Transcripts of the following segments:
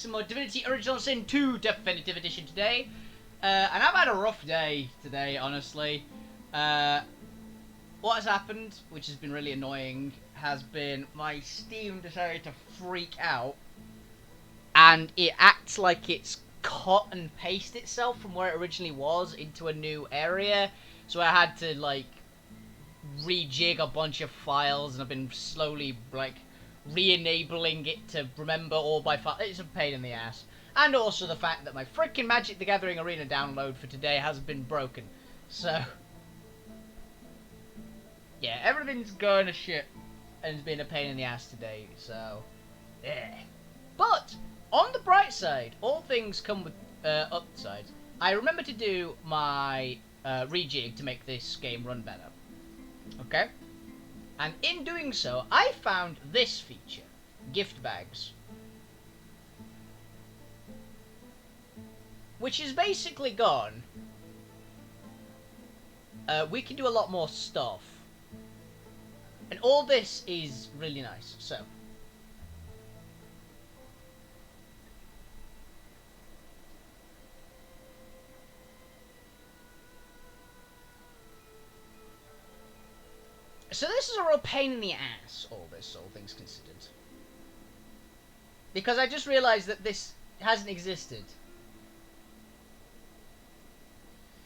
Some more Divinity Original Sin 2 Definitive Edition today. And I've had a rough day today, honestly. What has happened, which has been really annoying, has been my Steam decided to freak out. And it acts like it's cut and paste itself from where it originally was into a new area. So I had to, like, rejig a bunch of files, and I've been slowly, like, re-enabling it to remember all by file. It's a pain in the ass. And also the fact that my freaking Magic the Gathering Arena download for today has been broken. So, yeah, everything's going to shit, and it's been a pain in the ass today, so, yeah. But, on the bright side, all things come with upsides. I remember to do my rejig to make this game run better. Okay? And in doing so, I found this feature. Gift bags. Which is basically gone. We can do a lot more stuff. And all this is really nice. So, this is a real pain in the ass, all things considered. Because I just realised that this hasn't existed.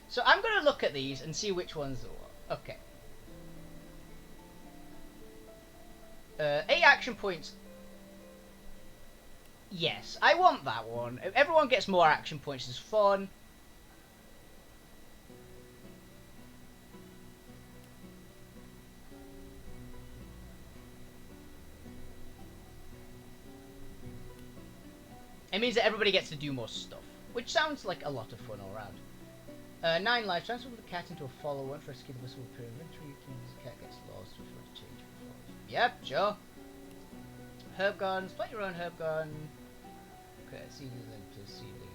So I'm going to look at these and see which ones are what. Okay. 8 action points. Yes, I want that one. If everyone gets more action points, it's fun. It means that everybody gets to do more stuff, which sounds like a lot of fun all around. 9 lives. Transform the cat into a follower. To rescue the whistle with your inventory. The cat gets lost if you want to change it. Yep, sure. Herb gardens. Plant your own herb garden. Okay, seedling to seedling.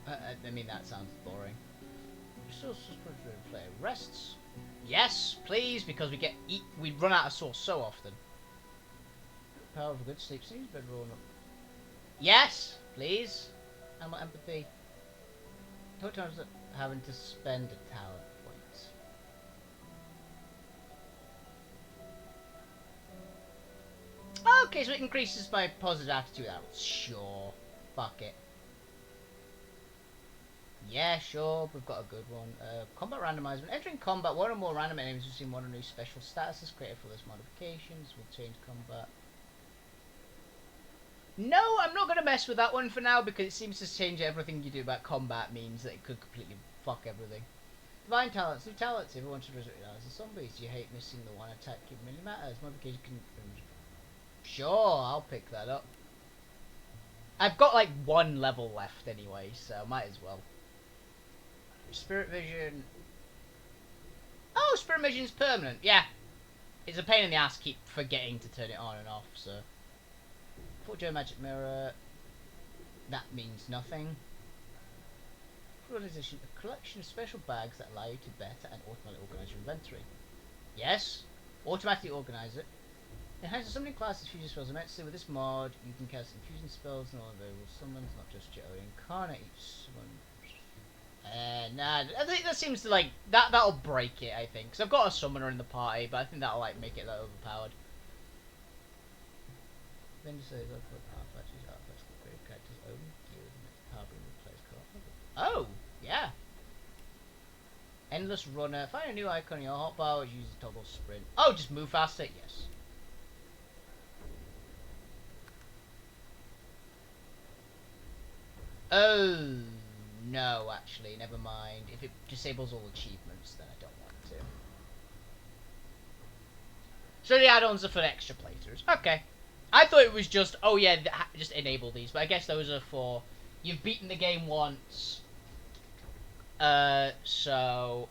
I mean, that sounds boring. Resources for player rests. Yes, please, because we run out of source so often. Power of a good sleep. Seems bedroll. Yes, please. And my empathy. How many times having to spend a talent point? Okay, so it increases my positive attitude. Sure. Fuck it. Yeah, sure. We've got a good one. Combat randomizer. When entering combat, one or more random enemies receive one or new special statuses created for this modifications. Will change combat. No, I'm not going to mess with that one for now because it seems to change everything you do about combat means that it could completely fuck everything. Divine talents. New talents. Everyone should resurrect as a zombies. You hate missing the one attack it really matters. Modification can... Sure, I'll pick that up. I've got like 1 level left anyway, so might as well. Spirit Vision. Oh, Spirit Vision's permanent. Yeah. It's a pain in the ass to keep forgetting to turn it on and off, so... Forge Magic Mirror. That means nothing. Organization. A collection of special bags that allow you to better and automatically organize your inventory. Yes. Automatically organize it. Enhances summoning classes, fusion spells immensely. With this mod, you can cast infusion spells and all available summons, not just your own incarnate. Each summon. Nah, I think that seems to like that'll break it. I think because I've got a summoner in the party, but I think that'll like make it that overpowered. Then you say that for artifacts, artifacts can create characters' own gear with power being replaced. Oh, yeah. Endless runner. Find a new icon in your hotbar, which uses toggle sprint. Oh, just move faster. Yes. Oh no, actually, never mind. If it disables all achievements, then I don't want to. So the add-ons are for extra playthroughs. Okay. I thought it was just, oh yeah, just enable these, but I guess those are for, you've beaten the game once, so,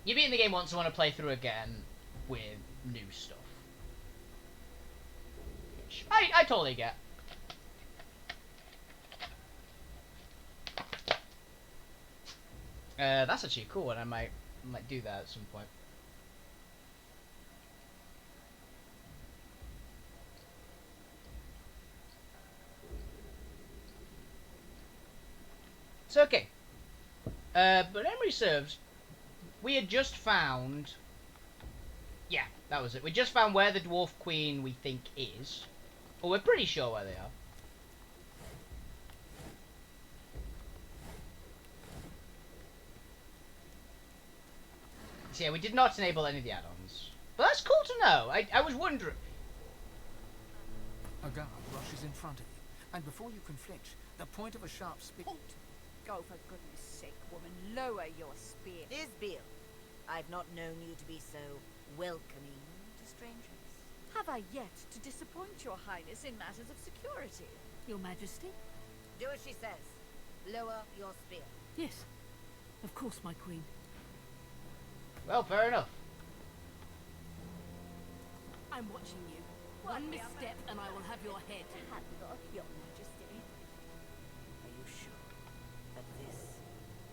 you've beaten the game once and want to play through again with new stuff, which I totally get. That's actually a cool one. I might do that at some point. So okay. But memory serves, we had just found. Yeah, that was it. We just found where the Dwarf Queen we think is. Or we're pretty sure where they are. So yeah, we did not enable any of the add-ons. But that's cool to know. I was wondering. A guard rushes in front of you, and before you can flinch, the point of a sharp spear... Halt! Go for goodness sake, woman. Lower your spear. Isbiel, I've not known you to be so welcoming to strangers. Have I yet to disappoint your highness in matters of security? Your Majesty? Do as she says. Lower your spear. Yes. Of course, my queen. Well, fair enough. I'm watching you. One misstep and I will have your head. Handle, your majesty. Are you sure at this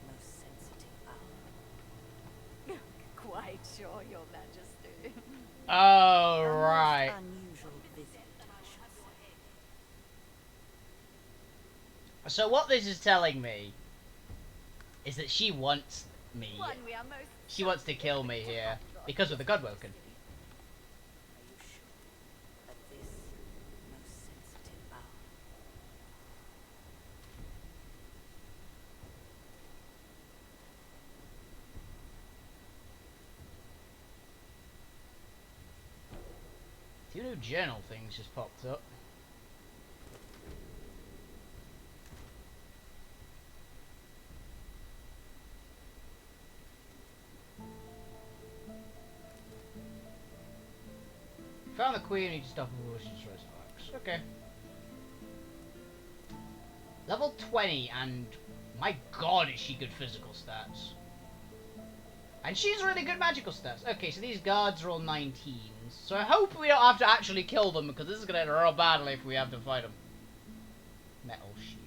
most sensitive hour? Quite sure, your majesty. Oh, A most right. unusual visit, I should say. So what this is telling me is that she wants me. One we are most She wants to kill me here because of the Godwoken. Are you sure at this most sensitive hour? Two new journal things just popped up. Found the queen, need to stop evolution destroys arcs. Okay. Level 20, and my god is she good physical stats. And she's really good magical stats. Okay, so these guards are all 19s. So I hope we don't have to actually kill them, because this is going to end real badly if we have to fight them. Metal shield.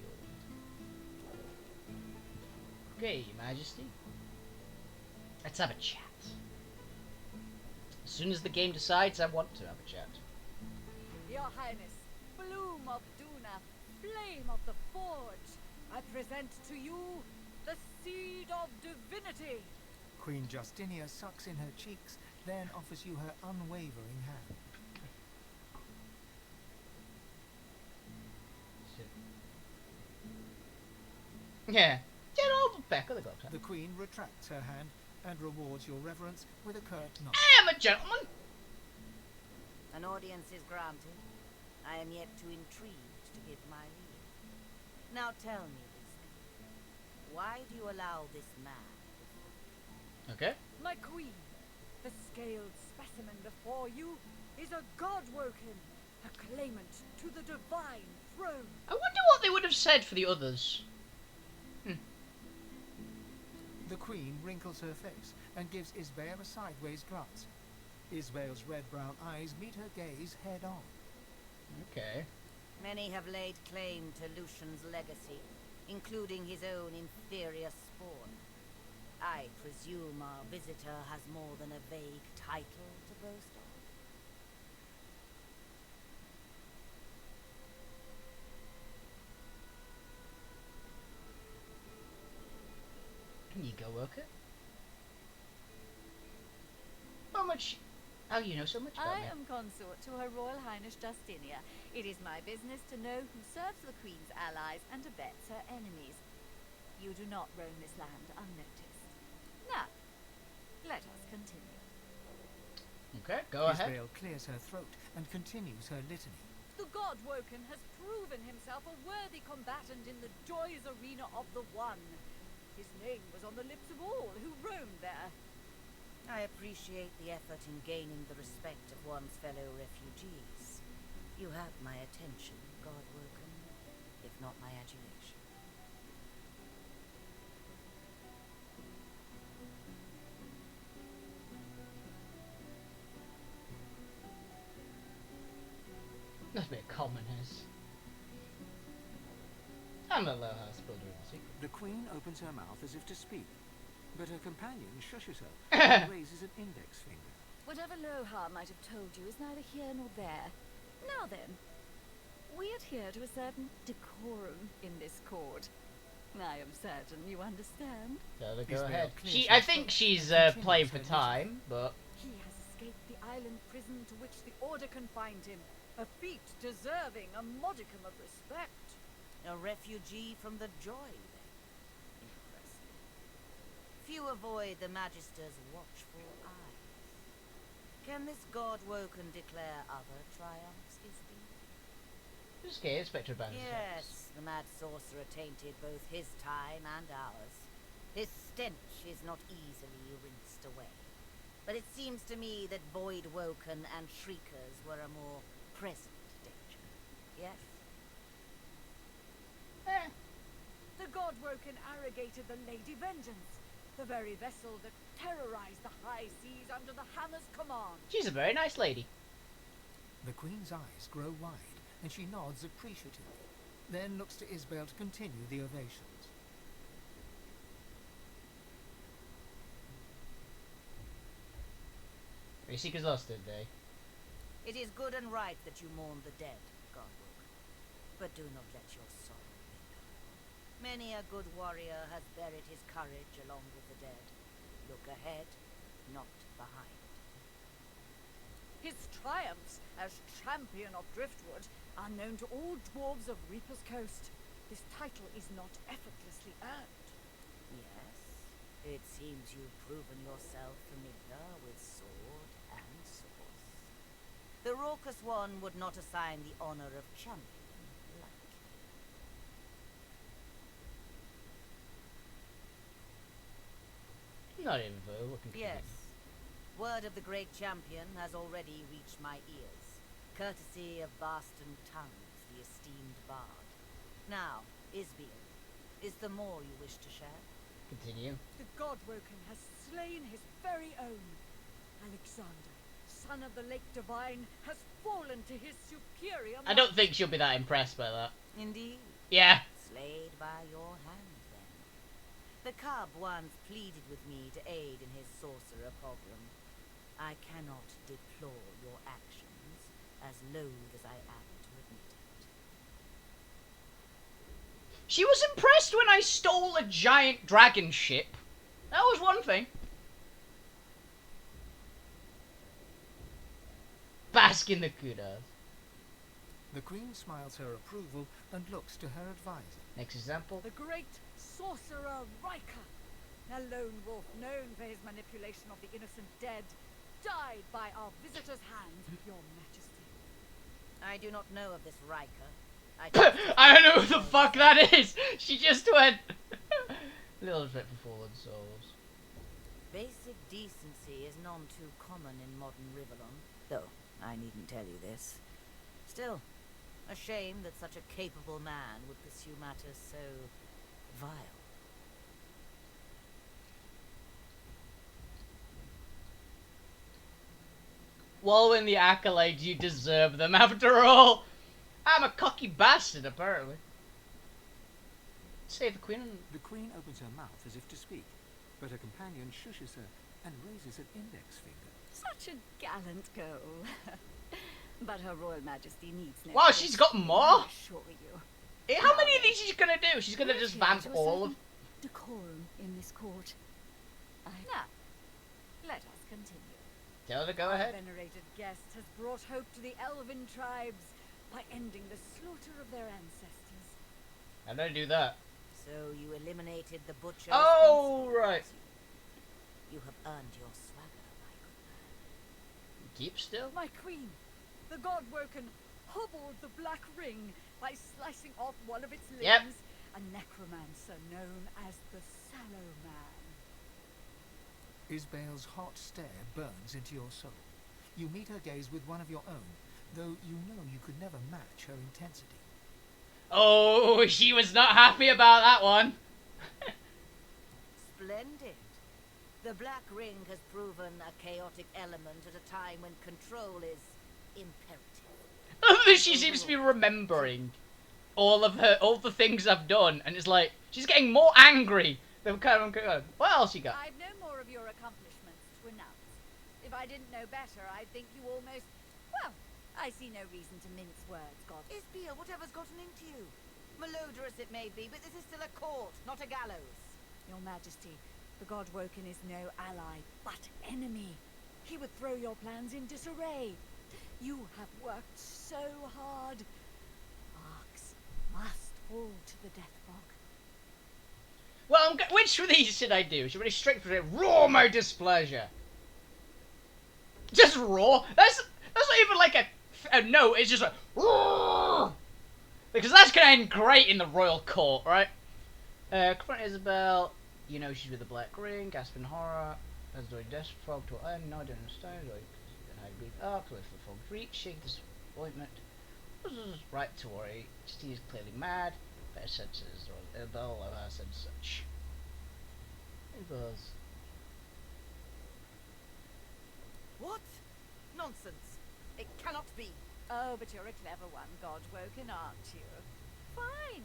Okay, Your Majesty. Let's have a chat. As soon as the game decides, I want to have a chat. Your highness, bloom of Duna, flame of the forge, I present to you the Seed of Divinity. Queen Justinia sucks in her cheeks, then offers you her unwavering hand. Yeah. Get all the back of the doctor. The Queen retracts her hand and rewards your reverence with a curt nod. I am a gentleman. An audience is granted. I am yet too intrigued to give my leave. Now tell me, Isabel, why do you allow this man? Okay. My queen, the scaled specimen before you is a godwoken, a claimant to the divine throne. I wonder what they would have said for the others. The Queen wrinkles her face and gives Isbale a sideways glance. Isbale's red-brown eyes meet her gaze head-on. Okay. Many have laid claim to Lucian's legacy, including his own inferior spawn. I presume our visitor has more than a vague title to boast of. You go work it. How much? How you know so much about I me? am consort to Her Royal Highness Justinia. It is my business to know who serves the Queen's allies and abets her enemies. You do not roam this land unnoticed. Now, let us continue. Okay, go ahead. Isbale clears her throat and continues her litany. The Godwoken has proven himself a worthy combatant in the joyous arena of the One. His name was on the lips of all who roamed there. I appreciate the effort in gaining the respect of one's fellow refugees. You have my attention, Godwoken, if not my adulation. Must be a commoners. I'm a low house builder in the secret. The Queen opens her mouth as if to speak, but her companion shushes her and raises an index finger. Whatever Lohar might have told you is neither here nor there. Now then, we adhere to a certain decorum in this court. I am certain you understand. So go Isabel ahead. clears I her think throat she's and continues playing for her time, but He has escaped the island prison to which the Order confined him. A feat deserving a modicum of respect. A refugee from the Joy, then. Impressive. Few avoid the Magister's watchful eyes. Can this god Woken declare other triumphs, Isby? just get Inspector Banner's Yes, the mad sorcerer tainted both his time and ours. His stench is not easily rinsed away. But it seems to me that Void Woken and Shriekers were a more present danger. Yes? The god Woken arrogated the Lady Vengeance, the very vessel that terrorized the high seas under the Hammer's command. She's a very nice lady. The Queen's eyes grow wide, and she nods appreciatively, then looks to Isabel to continue the ovations. The Seekers lost it, they. It is good and right that you mourn the dead, god Woken. But do not let your sorrow linger. Many a good warrior has buried his courage along with the dead. Look ahead, not behind. His triumphs as champion of Driftwood are known to all dwarves of Reaper's Coast. This title is not effortlessly earned. Yes, it seems you've proven yourself familiar with sword and source. The raucous one would not assign the honor of champion lightly. Not even though looking. Yes. Word of the great champion has already reached my ears, courtesy of Barston Tongues, the esteemed bard. Now, Isbiel, is there more you wish to share? Continue. The god Woken has slain his very own. Alexander, son of the Lake Divine, has fallen to his superior I don't think she'll be that impressed by that. Indeed. Yeah. Slayed by your hand, then. The cub once pleaded with me to aid in his sorcerer pogrom. I cannot deplore your actions, as loath as I am to admit it. She was impressed when I stole a giant dragon ship. That was one thing. Bask in the kudos. The Queen smiles her approval and looks to her advisor. Next example. The great sorcerer Riker, a lone wolf known for his manipulation of the innocent dead, died by our visitor's hands, Your Majesty. I do not know of this Riker. I don't know who the fuck that is. She just went. Little respect for fallen souls. Basic decency is none too common in modern Rivellon, though I needn't tell you this. Still, a shame that such a capable man would pursue matters so vile. Wallow in the accolades, you deserve them after all. I'm a cocky bastard, apparently. Save the queen and... The Queen opens her mouth as if to speak, but her companion shushes her and raises an index finger. Such a gallant goal. But Her Royal Majesty needs no... Wow, she's got more? I assure you. How many of these is she gonna do? She's gonna just vamp To a all of... certain decorum in this court. Now, let us continue. Tell her to go Our ahead. venerated guest has brought hope to the elven tribes by ending the slaughter of their ancestors. How did I do that? So you eliminated the butcher. Oh, responsible, right. You have earned your swagger, my good man. Keep still? My queen, the god Woken hobbled the Black Ring by slicing off one of its limbs. Yep. A necromancer known as the Sallow Man. Isbael's hot stare burns into your soul. You meet her gaze with one of your own, though you know you could never match her intensity. Oh, she was not happy about that one. Splendid. The Black Ring has proven a chaotic element at a time when control is imperative. She seems to be remembering all the things I've done, and it's like she's getting more angry than kind of going. What else you got? I've no more of your accomplishments to announce. If I didn't know better, I'd think you almost... Well, I see no reason to mince words, God. Isbia, whatever's gotten into you? Malodorous it may be, but this is still a court, not a gallows. Your Majesty, the God Woken is no ally, but enemy. He would throw your plans in disarray. You have worked so hard. Arcs must fall to the death fog. Well, which of these should I do? Should I straight for it? Roar my displeasure. Just roar. That's not even like a note. It's just like roar. Because that's gonna end great in the royal court, right? Confront Isabel. You know she's with the black ring. Gasp in horror. As do a death fog to end. No, I don't understand. I breathe up. Lift the fog's reach. Shake disappointment. Right to worry. Steve is clearly mad. Better senses, or they'll allow her said such. It was. What? Nonsense. It cannot be. Oh, but you're a clever one, God Woken, aren't you? Fine.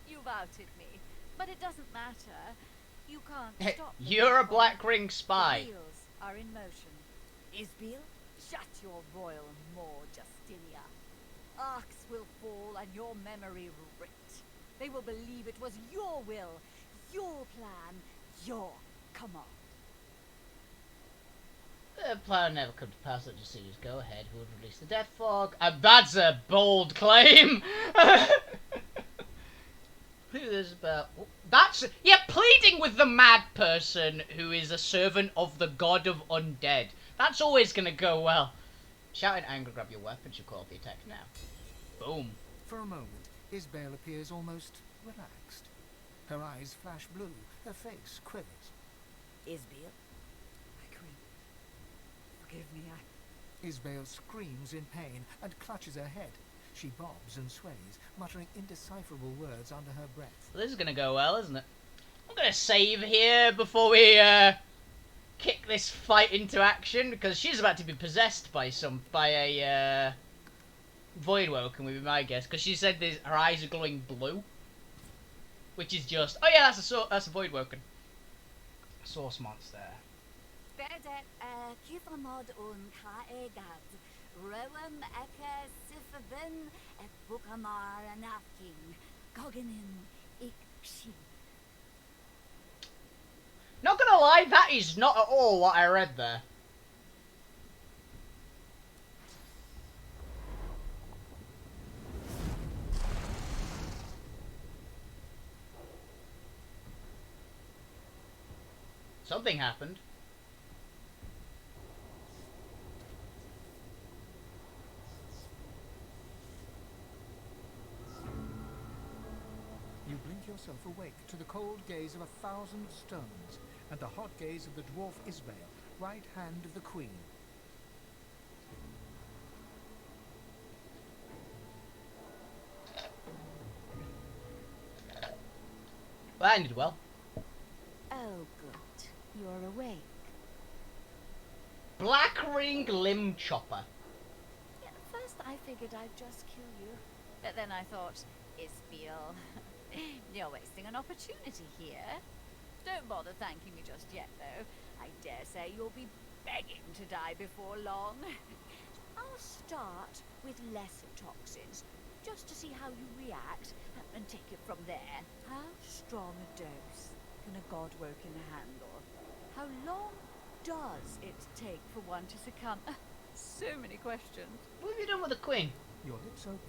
You've outed me. But it doesn't matter. You can't stop the You're a death black fog. ring spy. The wheels are in motion. Isbiel? Shut your royal maw, Justinia. Arcs will fall and your memory ripped. They will believe it was your will, your plan, your command. The plan never come to pass. Let just see. Go ahead. Who would release the death fog? That's a bold claim. Who is about? That's pleading with the mad person who is a servant of the god of undead. That's always gonna go well. Shout in anger, grab your weapon. You call the attack now. Boom. For a moment, Isbel appears almost relaxed. Her eyes flash blue, her face quivers. Isbiel? My queen, forgive me, Isbel screams in pain and clutches her head. She bobs and sways, muttering indecipherable words under her breath. This is gonna go well, isn't it? I'm gonna save here before we kick this fight into action, because she's about to be possessed by a Void Woken, would be my guess, because she said her eyes are glowing blue, which is just that's a Void Woken source monster. Bedet kifamod kaegad. Roem eke sifabin bukamar anafking. Goganin ikshi. Not gonna lie, that is not at all what I read there. Something happened. You blink yourself awake to the cold gaze of 1,000 stones and the hot gaze of the dwarf Isbel, right hand of the queen. Well, that ended well. Oh, good. You're awake. Black Ring Limb Chopper. Yeah, at first I figured I'd just kill you. But then I thought, Isbiel, you're wasting an opportunity here. Don't bother thanking me just yet, though. I dare say you'll be begging to die before long. I'll start with lesser toxins, just to see how you react, and take it from there. How strong a dose can a god woken handle? How long does it take for one to succumb? So many questions. What have you done with the Queen? Your lips open,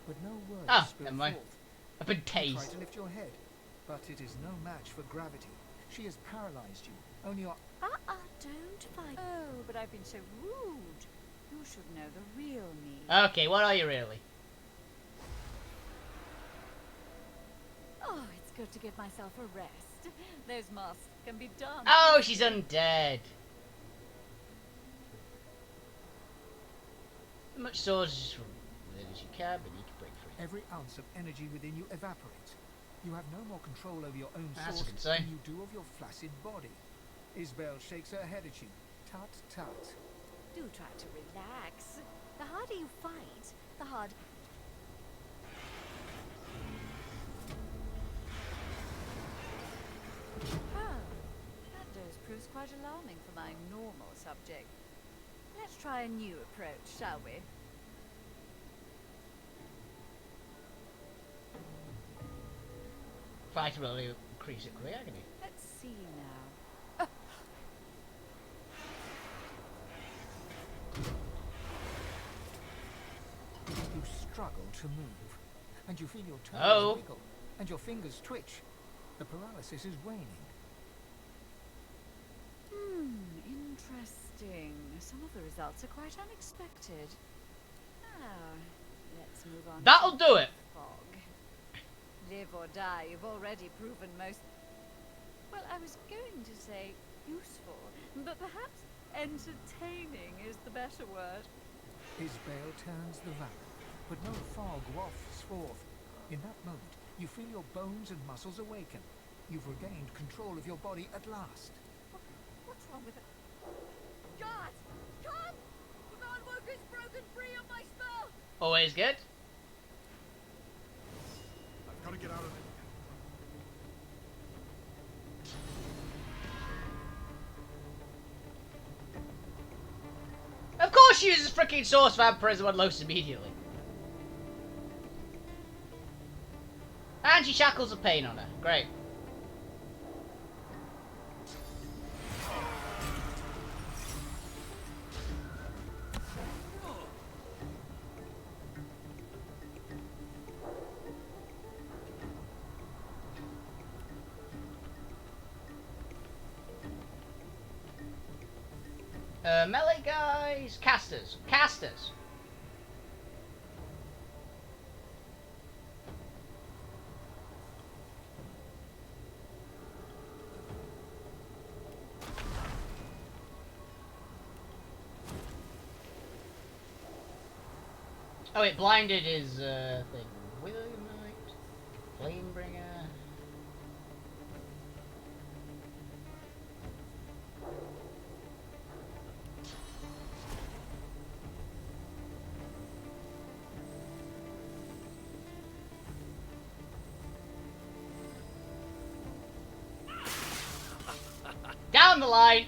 but no words Ah, spill never mind. forth. I've been You try tased. to lift your head, but it is no match for gravity. She has paralyzed you. Only your Don't fight. Oh, but I've been so rude. You should know the real me. Okay, what are you really? Oh, it's good to give myself a rest. Those masks can be done. Oh, she's undead. As much swords as you can, but you can break free. every ounce of energy within you evaporates. You have no more control over your own That's a source good sign. than you do of your flaccid body. Isbel shakes her head at you. Tut, tut. Do try to relax. The harder you fight, the harder. Oh, that dose proves quite alarming for my normal subject. Let's try a new approach, shall we? fight will increase at quick agony. Let's see now. You struggle to move, and you feel your toes Oh. wiggle, and your fingers twitch. The paralysis is waning. Interesting. Some of the results are quite unexpected. Now, let's move on. That'll to do it. Fog. Live or die, you've already proven most... Well, I was going to say useful, but perhaps entertaining is the better word. Isbale turns the valley, but no fog wafts forth. In that moment, you feel your bones and muscles awaken. You've regained control of your body at last. What's wrong with it? God! Come! The Godworker's broken free of my spell! Always good. I've got to get out of it. Of course she uses freaking source vampirism on Los immediately. And she shackles a pain on her. Great. Melee guys, casters. Oh wait, blinded is thing. Williamite, Flamebringer. Down the line!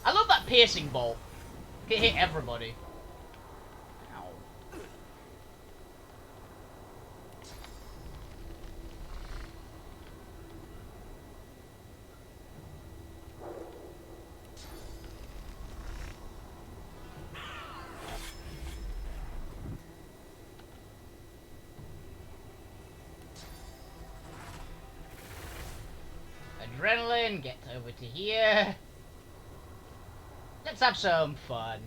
I love that piercing bolt. It hit everybody. Ow. Adrenaline, get over to here. Let's have some fun.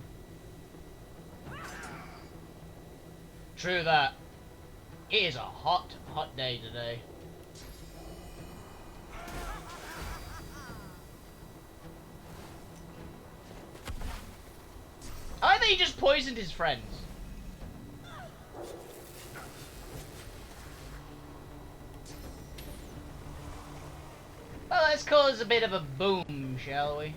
True that. It is a hot, hot day today. I think he just poisoned his friends. Well, let's cause a bit of a boom, shall we?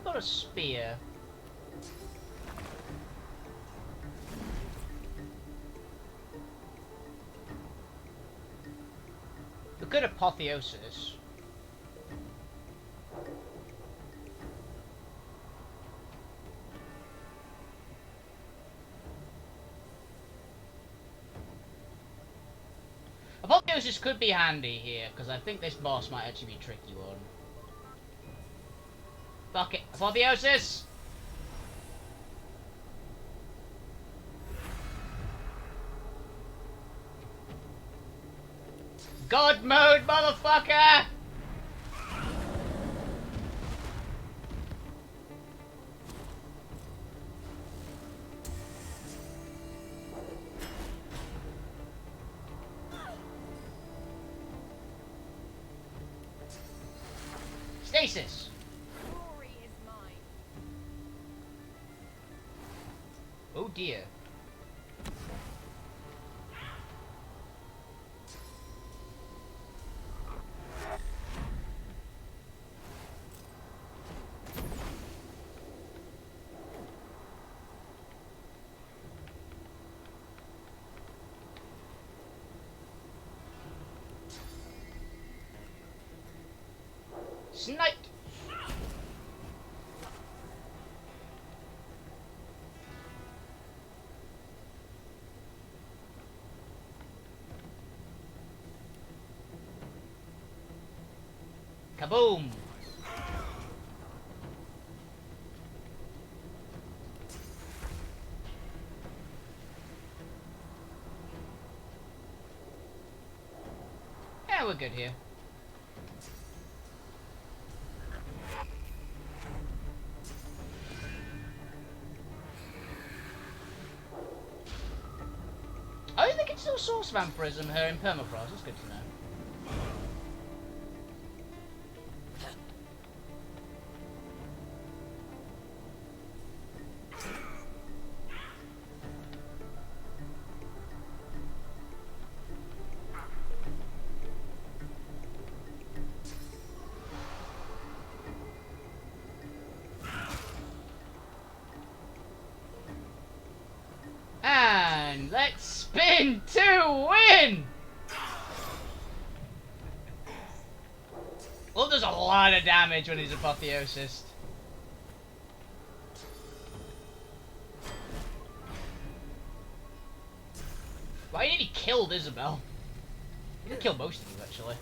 Got a spear. A good apotheosis. Apotheosis could be handy here, because I think this boss might actually be a tricky one. Fuck it. Apotheosis! God mode, motherfucker! Stasis! Glory is mine. Oh dear. Sniped! Kaboom! Yeah, we're good here. Oh, they can still source vampirism here in permafrost. That's good to know. And let's spin to win! Well, does a lot of damage when he's apotheosis. Why did he kill Isabel? He did kill most of them, actually.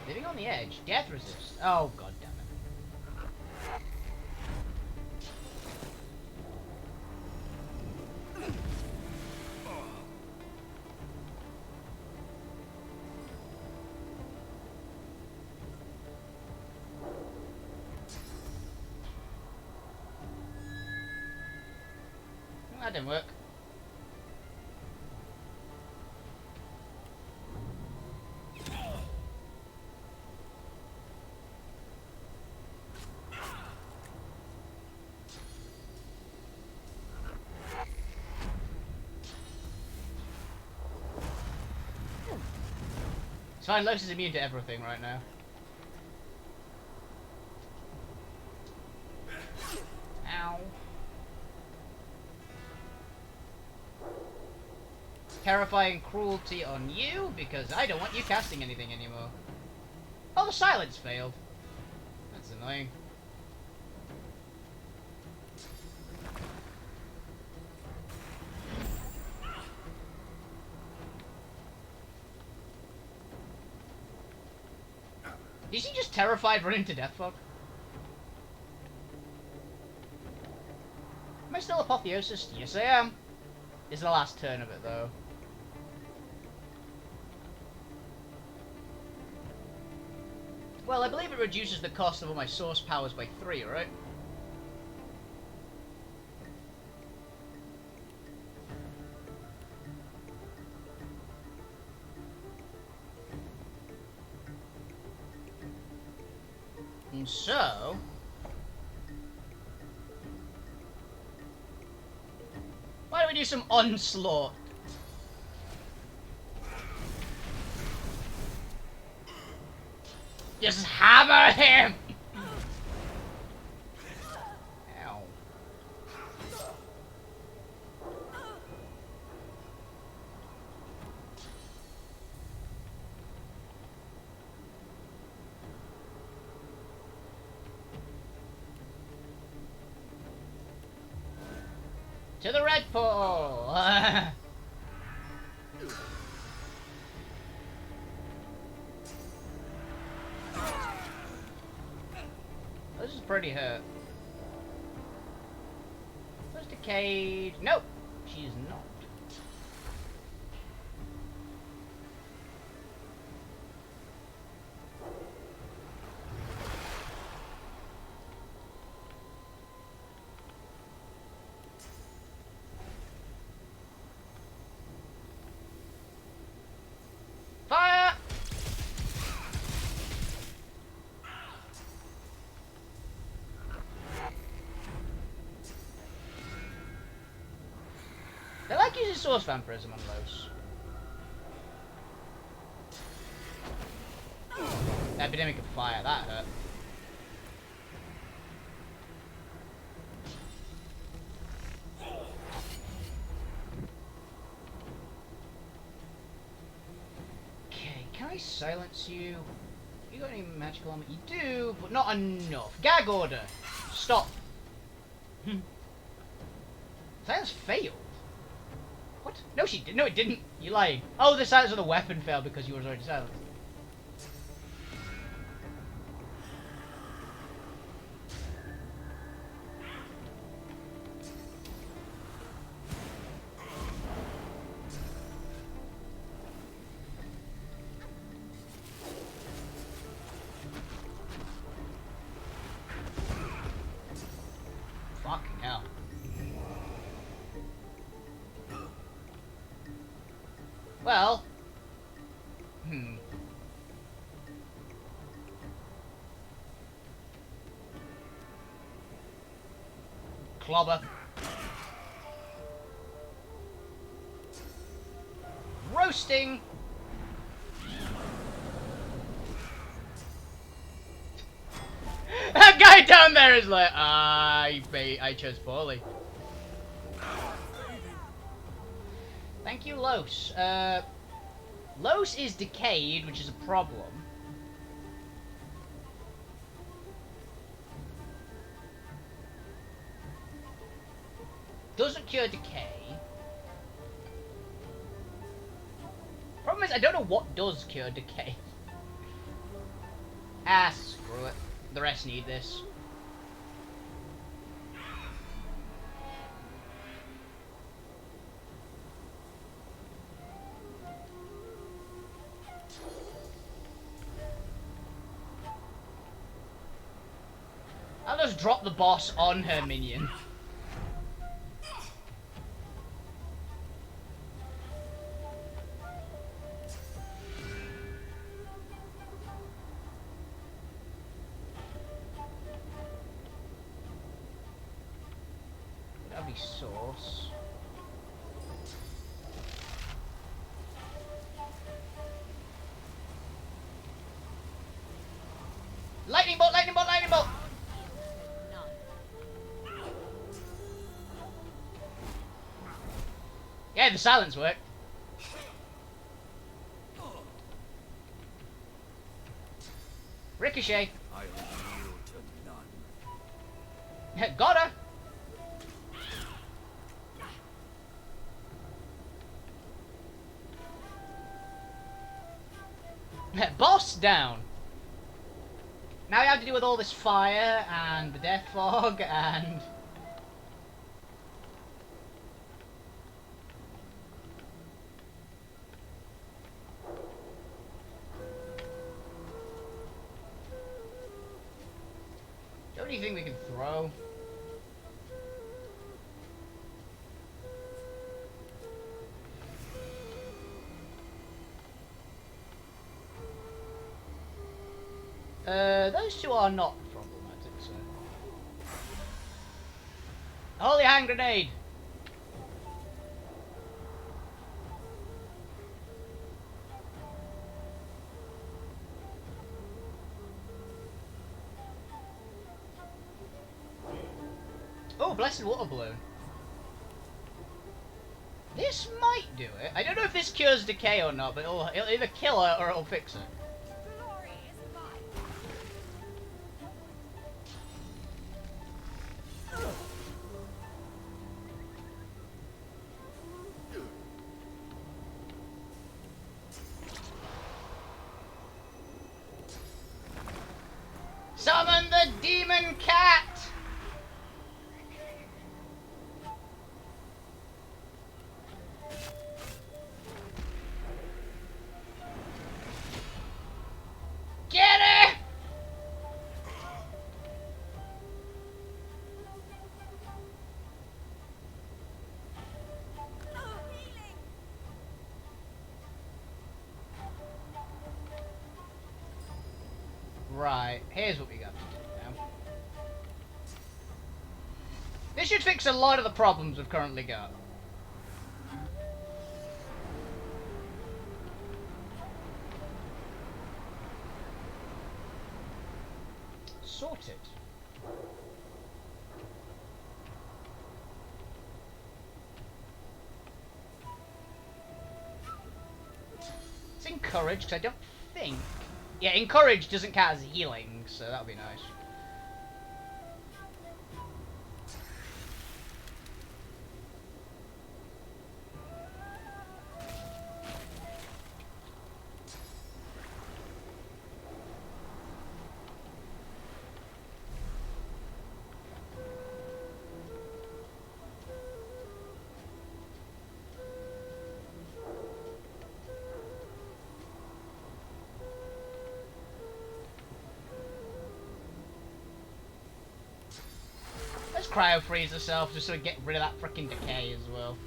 Living on the edge. Death resist. Oh, god damn it. That didn't work. It's fine, Los is immune to everything right now. Ow. Terrifying cruelty on you, because I don't want you casting anything anymore. Oh, the silence failed. That's annoying. Is he just terrified running to death, fuck? Am I still apotheosis? Yes, I am. It's the last turn of it, though. Well, I believe it reduces the cost of all my source powers by 3, right? And so... why don't we do some onslaught? Just hammer him! Ow. To the red pole! This is pretty hurt. Where's Decayed? Nope! She is not. Fire! They like using source vampirism on those. Epidemic of fire, that hurt. Can I silence you? You got any magical armor? You do, but not enough. Gag order! Stop! Silence failed? What? No, she did. No, it didn't. You lied. Oh, the silence of the weapon failed because you were already silenced. Fucking hell. Well. Clobber. Roasting! That guy down there is like, I chose poorly. Thank you, Los. Los is decayed, which is a problem. Doesn't cure decay. Problem is, I don't know what does cure decay. Ah, screw it. The rest need this. I'll just drop the boss on her minion. That'd be sauce. Lightning bolt, lightning bolt, lightning bolt! Yeah, the silence worked. Ricochet. I'll yield to none. Got her. Boss down. Now we have to deal with all this fire and the death fog and... Don't you think we can throw? Those two are not problematic, so... Holy hand grenade! Oh, blessed water balloon. This might do it. I don't know if this cures decay or not, but it'll either kill her or it'll fix her. Glory is mine. Summon the demon cat! Get her! Right, here's what we got to do now. This should fix a lot of the problems we've currently got. Sorted. It's encouraged because I don't think. Yeah, encourage doesn't count as healing, so that'll be nice. Let's cryo freeze herself just so we get rid of that freaking decay as well.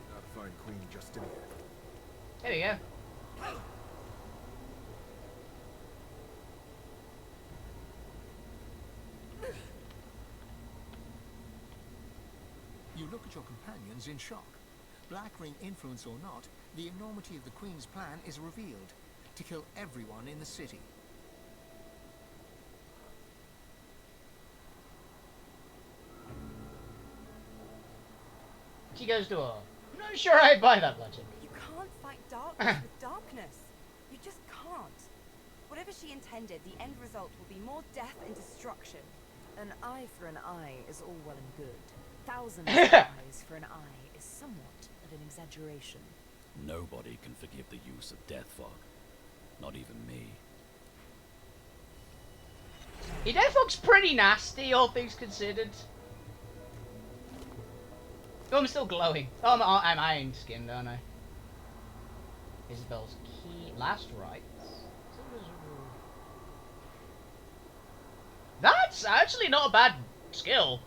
Now to find Queen Justinia. There we go. You look at your companions in shock. Black Ring influence or not, the enormity of the Queen's plan is revealed. To kill everyone in the city. She goes to her. I'm not sure I'd buy that logic. You can't fight darkness with darkness. You just can't. Whatever she intended, the end result will be more death and destruction. An eye for an eye is all well and good. Thousands of eyes for an eye is somewhat of an exaggeration. Nobody can forgive the use of death fog. Not even me. Your death fog's pretty nasty, all things considered. Oh, I'm still glowing. Oh, I'm iron skinned, aren't I? Isabel's key. Last rites. That's actually not a bad skill.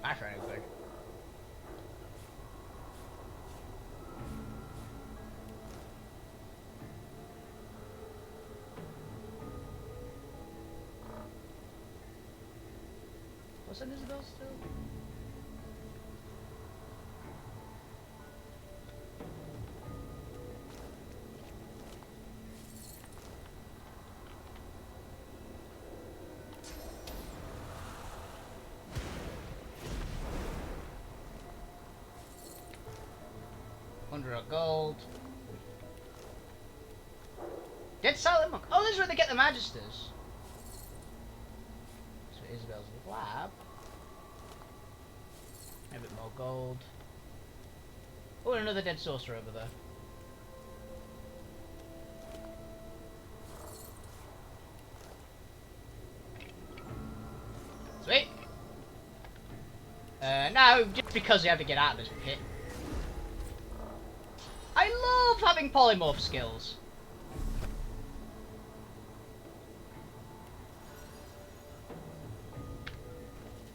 That's very good. What's on Isabel still? $100 gold. Get Silent Monk. Oh, this is where they get the Magisters. So Isabel's lab. A bit more gold. Oh, and another dead sorcerer over there. Sweet. Now, just because we have to get out of this pit. I love having polymorph skills.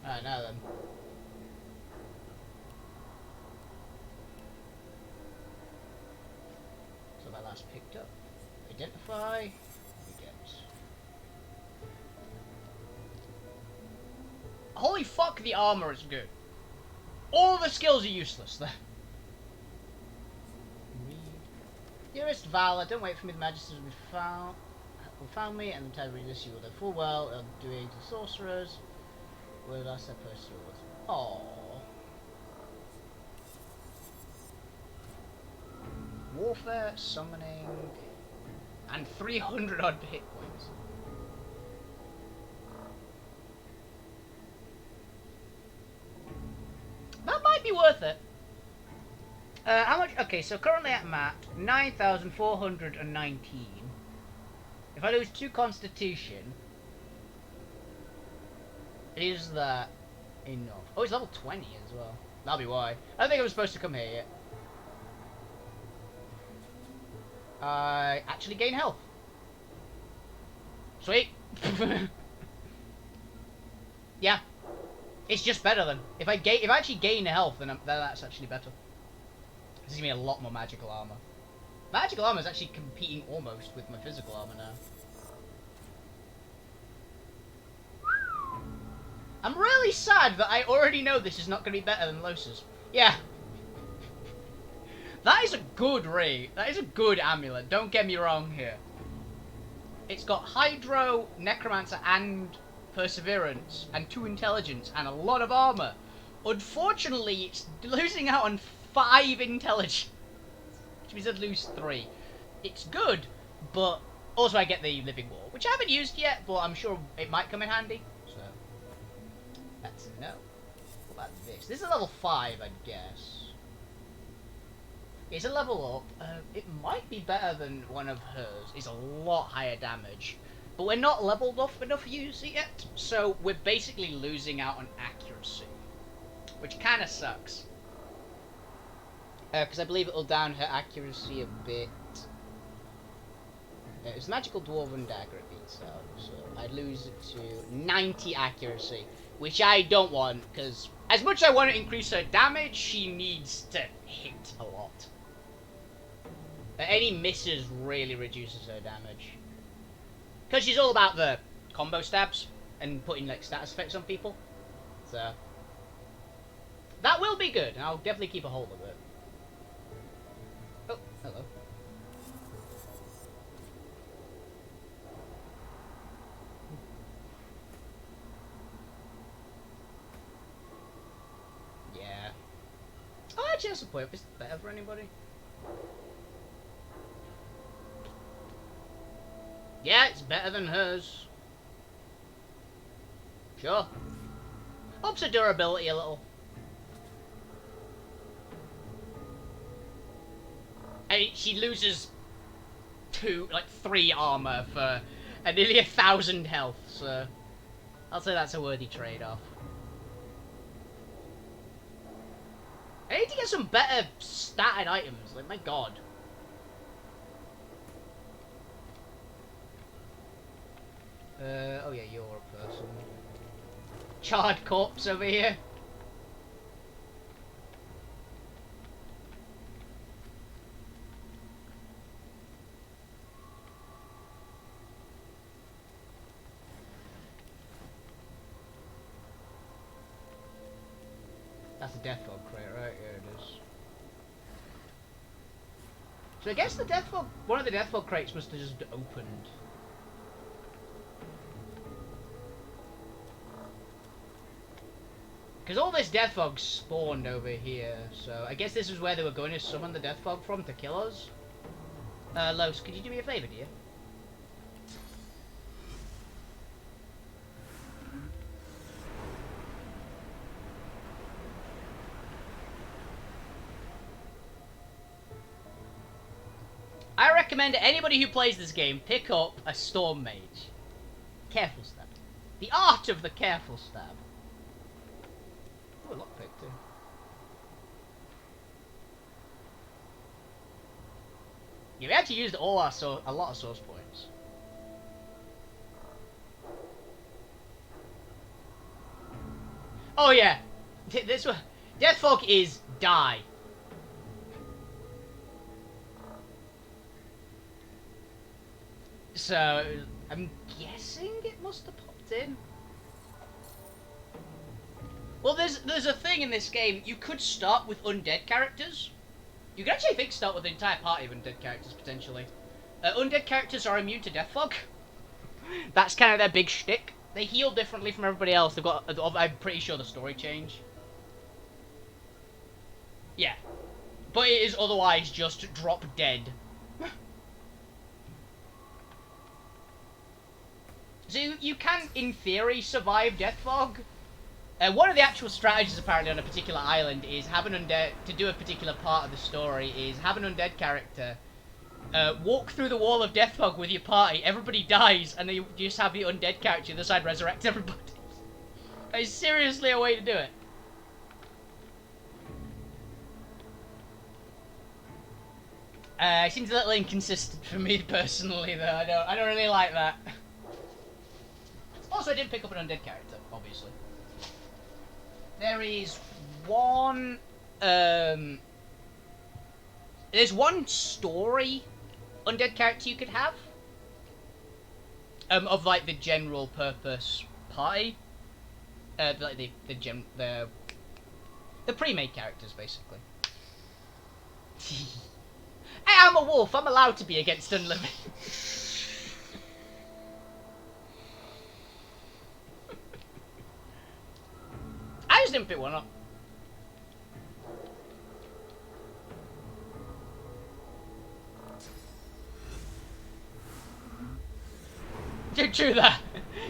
Alright, now then. So that last picked up. Identify. We get. Holy fuck, the armor is good. All the skills are useless there. Dearest Vala, don't wait for me, the Magisters will found me, and the time read this, you will know full well of doing to sorcerers. Where last that person was. Aww. Warfare, summoning, and 300 odd hit points. That might be worth it. How much? Okay, so currently I'm at 9,419. If I lose 2 Constitution, is that enough? Oh, it's level 20 as well. That'll be why. I don't think I was supposed to come here yet. I actually gain health. Sweet. Yeah, it's just better then. If I actually gain health, then that's actually better. This gives me a lot more magical armor. Magical armor is actually competing almost with my physical armor now. I'm really sad that I already know this is not going to be better than Los's. Yeah. That is a good ring. That is a good amulet. Don't get me wrong here. It's got Hydro, Necromancer, and Perseverance, and 2 Intelligence, and a lot of armor. Unfortunately, it's losing out on 5 Intelligence. Which means I'd lose 3. It's good, but also I get the Living Wall, which I haven't used yet, but I'm sure it might come in handy. So, that's a no. What about this? This is a level 5, I'd guess. It's a level up. It might be better than one of hers. It's a lot higher damage. But we're not leveled up enough to use it yet, so we're basically losing out on accuracy. Which kind of sucks. Because I believe it'll down her accuracy a bit. It's Magical Dwarven Dagger it beats out, so I'd lose it to 90 accuracy. Which I don't want, because as much as I want to increase her damage, she needs to hit a lot. Any misses really reduces her damage. Because she's all about the combo stabs and putting like status effects on people. So that will be good, and I'll definitely keep a hold of it. Oh, hello. Yeah. Oh, actually, that's a point. Is it better for anybody? Yeah, it's better than hers. Sure. Ups her durability a little. And she loses 3 armor for nearly 1,000 health, so I'll say that's a worthy trade-off. I need to get some better statted items, like, my god. Oh yeah, you're a person. Charred corpse over here. That's a Death Fog crate, right? Yeah, it is. So I guess the Death Fog, one of the Death Fog crates must have just opened. Because all this Death Fog spawned over here, so I guess this is where they were going to summon the Death Fog from to kill us. Los, could you do me a favour, dear? I recommend anybody who plays this game pick up a Storm Mage. Careful stab. The art of the careful stab. Oh, a lockpick too. Yeah, we actually used all our a lot of source points. Oh yeah, this one. Death Fog is die. So I'm guessing it must have popped in. Well, there's a thing in this game. You could start with undead characters. You could actually start with an entire party of undead characters, potentially. Undead characters are immune to Death Fog. That's kind of their big shtick. They heal differently from everybody else. They've got, I'm pretty sure, the story change. Yeah. But it is otherwise just drop dead. So you can, in theory, survive Death Fog. One of the actual strategies, apparently, on a particular island is have an undead, to do a particular part of the story, is have an undead character walk through the wall of Death Fog with your party, everybody dies, and then you just have the undead character on the other side resurrect everybody. That is seriously a way to do it. It seems a little inconsistent for me, personally, though. I don't really like that. Also, I did pick up an undead character, obviously. There is one, there's one story undead character you could have. Of, like, the general purpose party. like the pre-made characters, basically. Hey, I'm a wolf. I'm allowed to be against unliving. I just didn't pick one up. True that.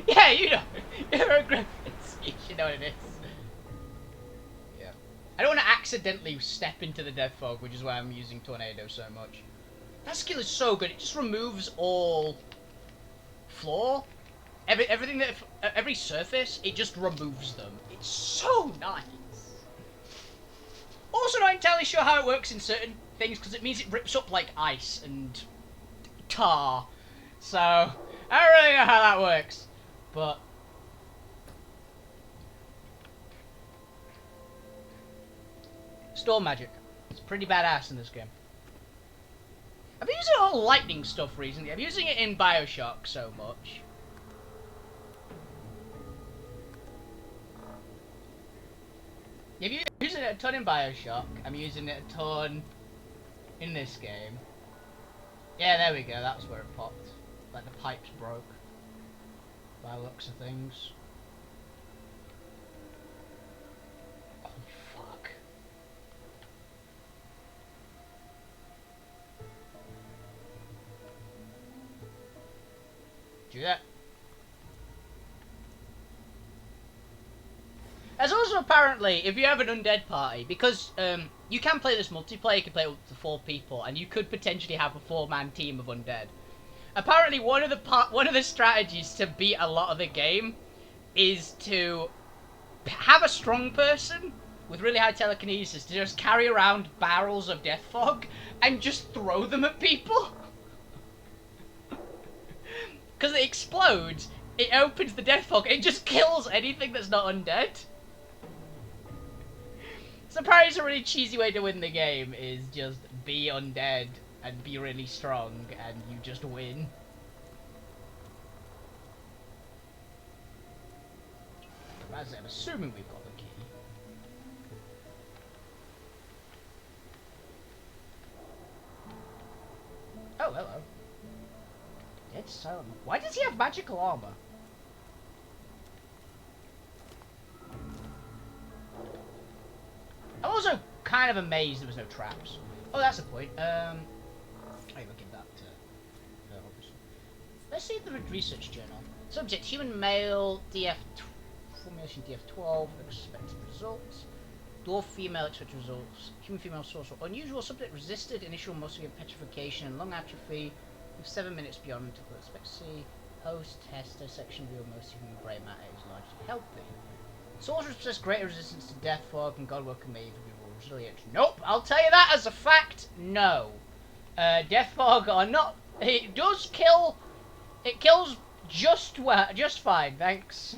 Yeah, you know. You're a griffin. You should know what it is. Yeah. I don't want to accidentally step into the death fog, which is why I'm using tornado so much. That skill is so good. It just removes all floor. Every surface, it just removes them. It's so nice. Also not entirely sure how it works in certain things, because it means it rips up like ice and tar. So, I don't really know how that works. But storm magic. It's pretty badass in this game. I've been using all lightning stuff recently. I'm using it in Bioshock so much. I'm using it a ton in Bioshock. I'm using it a ton in this game. Yeah, there we go. That's where it popped. Like the pipes broke. By the looks of things. Oh, fuck. Do that. There's also apparently, if you have an undead party, because you can play this multiplayer, you can play up to 4 people, and you could potentially have a 4-man team of undead. Apparently, one of the strategies to beat a lot of the game is to have a strong person with really high telekinesis to just carry around barrels of death fog and just throw them at people. Because it explodes, it opens the death fog, it just kills anything that's not undead. So apparently it's a really cheesy way to win the game, is just be undead and be really strong and you just win. As I'm assuming we've got the key. Oh, hello. Dead silent. Why does he have magical armor? I'm also kind of amazed there was no traps. Oh, that's the point. I will give that to her, obviously. Let's see the research journal. Subject: human male, formulation DF12, expected results. Dwarf female, expected results. Human female source unusual. Subject resisted initial muscle petrification and lung atrophy with 7 minutes beyond mental expectancy. Host tester section revealed most human brain matter is largely healthy. Sorcerers possess greater resistance to death fog, and God welcome me to be more resilient. Nope, I'll tell you that as a fact. No, death fog are not. It does kill. It kills just fine. Thanks.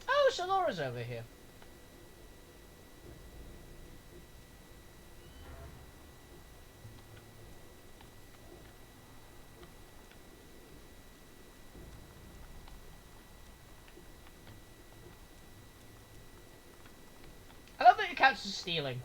Oh, so Laura's over here. I love that it counts as stealing.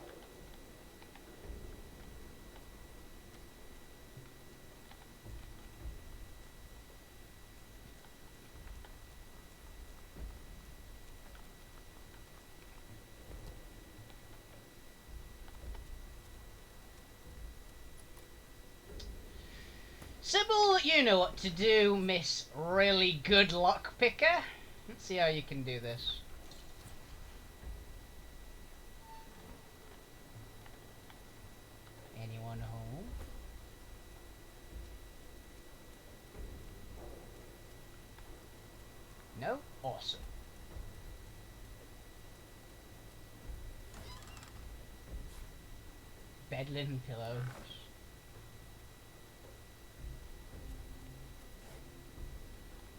Sybil, you know what to do, Miss Really Good Lock Picker. Let's see how you can do this. Anyone home? No? Awesome. Bed linen pillows.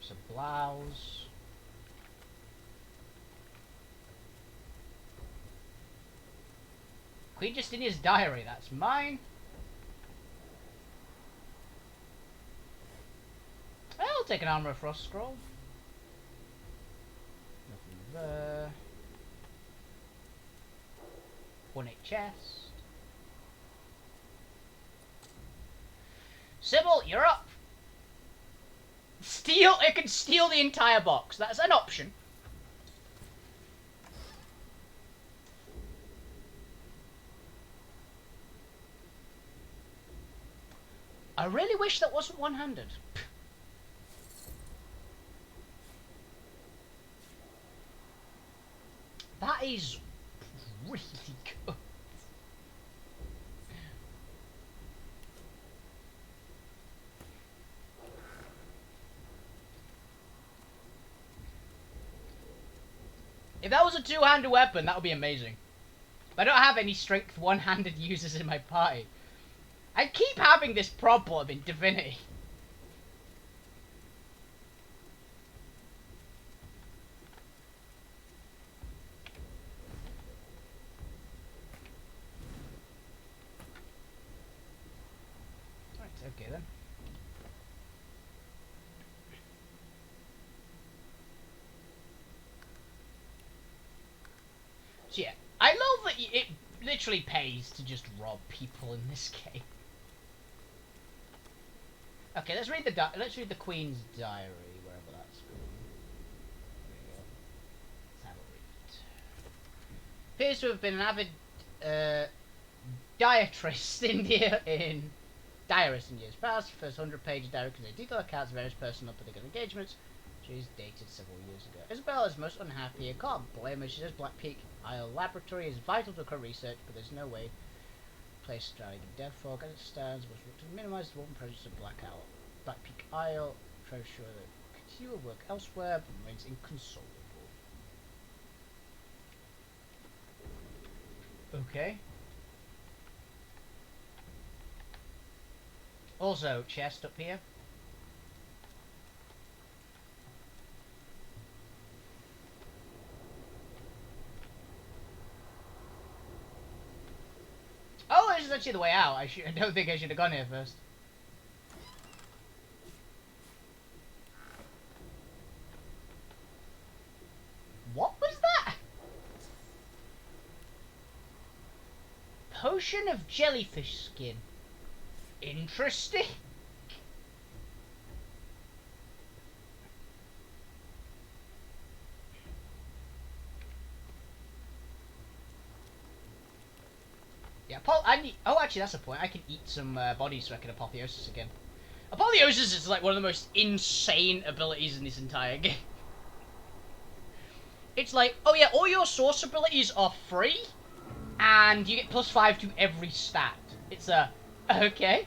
Some blouse. Queen Justinia's diary, that's mine. I'll take an Armor of Frost scroll. Nothing there. Ornate chest. Sybil, you're up! Steal, it can steal the entire box. That's an option. I really wish that wasn't one-handed. That is really good. If that was a two-handed weapon, that would be amazing. But I don't have any strength one-handed users in my party. I keep having this problem in Divinity. Right, okay then. So yeah, I love that it literally pays to just rob people in this game. Okay, let's read the Queen's diary, wherever that's going. There we go. Let's have a read. Appears to have been an avid diarist in years past. First 100-page diary contains detailed accounts of various personal and political engagements. She's dated several years ago. Isabella is most unhappy. I can't blame her. She says Black Peak Isle Laboratory is vital to her research, but there's no way place strategy in Death Fog as it stands was to minimise the open presence of Black Peak Isle. Try to show that continue work elsewhere, but remains inconsolable. Okay. Also, chest up here. Oh, this is actually the way out. I don't think I should have gone here first. What was that? Potion of jellyfish skin. Interesting. Yeah, oh, actually, that's a point. I can eat some bodies so I can apotheosis again. Apotheosis is like one of the most insane abilities in this entire game. It's like, oh yeah, all your source abilities are free, and you get +5 to every stat. It's okay.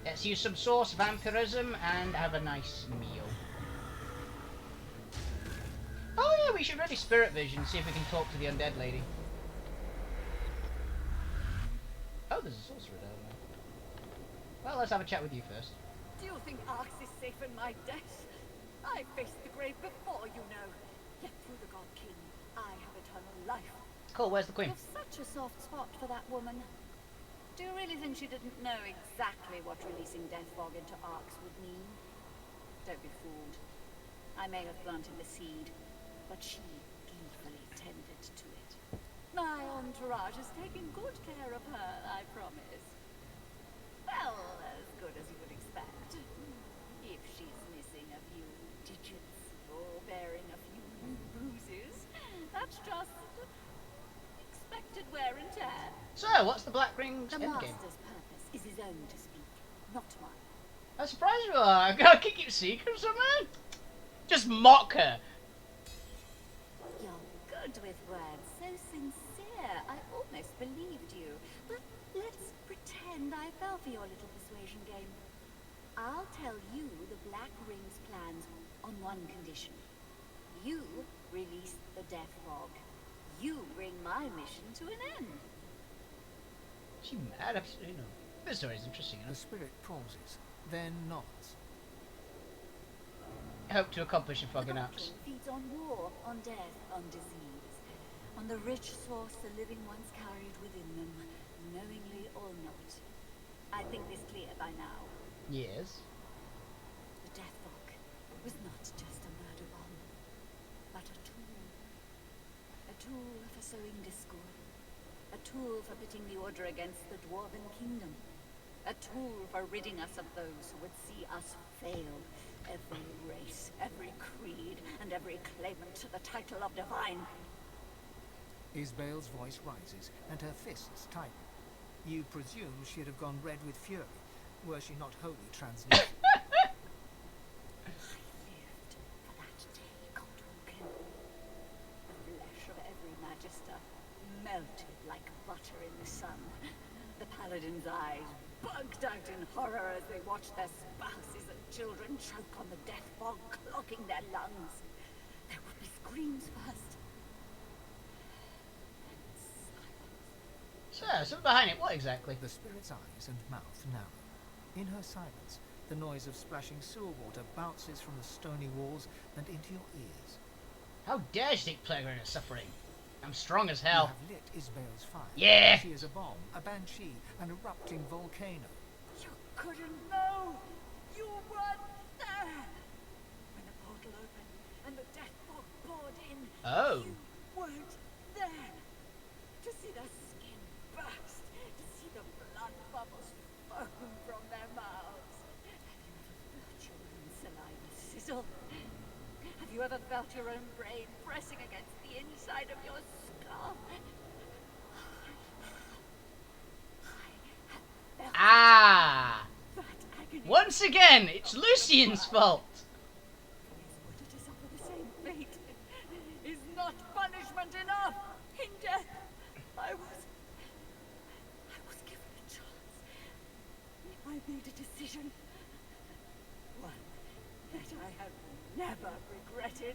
Let's use some source vampirism and have a nice meal. Oh yeah, we should really spirit vision, see if we can talk to the undead lady. Oh, there's a sorcerer down there. Well, let's have a chat with you first. Do you think Arx is safe in my death? I faced the grave before, you know. Yet through the God King, I have eternal life. Cool, where's the Queen? You've such a soft spot for that woman. Do you really think she didn't know exactly what releasing Death Fog into Arx would mean? Don't be fooled. I may have planted the seed, but she gleefully tended to it. My entourage has taken good care of her, I promise. Well, as good as you would expect. If she's missing a few digits or bearing a few bruises, that's just expected wear and tear. So, what's the Black Ring's The endgame? Master's purpose is his own to speak, not mine. I'm surprised you are. I'm gonna keep secrets from her. Just mock her. You're good with words, so sincere. I almost believed you. But let's pretend I fell for your little persuasion game. I'll tell you the Black Ring's plans on one condition. You release the Death Fog. You bring my mission to an end. She mad? Absolutely no. This story is interesting The enough. spirit pauses, then nods. hope to accomplish a The fucking God axe? King feeds on war, on death, on disease, on the rich source the living ones carried within them, knowingly or not. I think this clear by now. Yes. The death fog was not just a murder bomb, but a tool. A tool for sowing discord. A tool for pitting the Order against the Dwarven Kingdom. A tool for ridding us of those who would see us fail. Every race, every creed, and every claimant to the title of Divine. Isabel's voice rises, and her fists tighten. You presume she'd have gone red with fury, were she not wholly translucent. I lived for that day, Godwalkin. The flesh of every magister melted like butter in the sun. The paladins' eyes bugged out in horror as they watched their spouses and children choke on the death fog, clogging their lungs. There would be screams first. And silence. Sir, something behind it. What exactly? The spirit's eyes and mouth narrow. In her silence, the noise of splashing sewer water bounces from the stony walls and into your ears. How dare she take pleasure in her suffering? I'm strong as You hell. have lit Isabel's fire. Yeah! She is a bomb, a banshee, an erupting volcano. You couldn't know! You weren't there! When the portal opened and the death fog poured in, Oh. you weren't there! To see their skin burst, to see the blood bubbles foam from their mouths. Have you ever felt your own saliva sizzle? Have you ever felt your own brain pressing against the inside of your skull? I have felt Ah! that agony. Once again, it's Lucian's fault. Is order to suffer the same fate? Is not punishment enough? In death, I was given a chance. I made a decision. One that I have never regretted.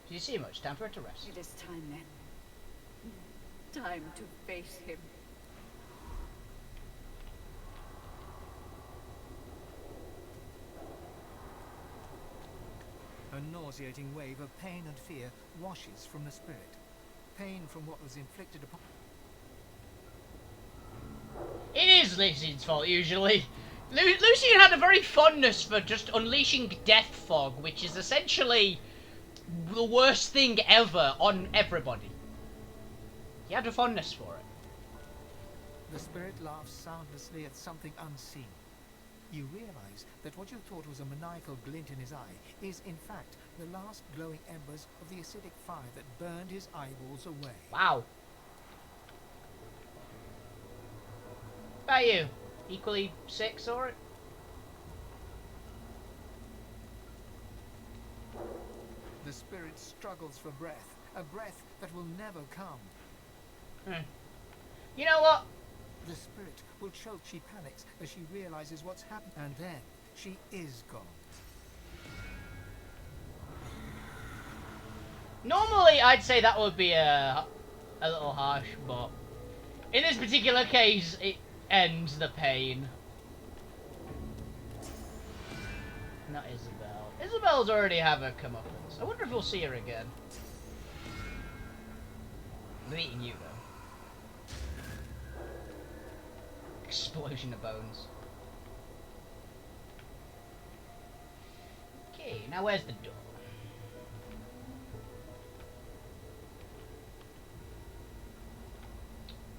Did you see much? Time for her to rest. It is time then. Time to face him. A nauseating wave of pain and fear washes from the spirit. Pain from what was inflicted upon... It is Lucian's fault, usually. Lucian had a very fondness for just unleashing death fog, which is essentially the worst thing ever on everybody. He had a fondness for it. The spirit laughs soundlessly at something unseen. You realize that what you thought was a maniacal glint in his eye is, in fact, the last glowing embers of the acidic fire that burned his eyeballs away. Wow. What about you? Equally sick, saw it? The spirit struggles for breath, a breath that will never come. You know what? The spirit will choke. She panics as she realizes what's happened, and then she is gone. Normally, I'd say that would be a little harsh, but in this particular case, it ends the pain. Not Isabel. Isabel's already have her comeuppance. I wonder if we'll see her again. I'm eating you, though. Explosion of bones. Okay, now where's the door?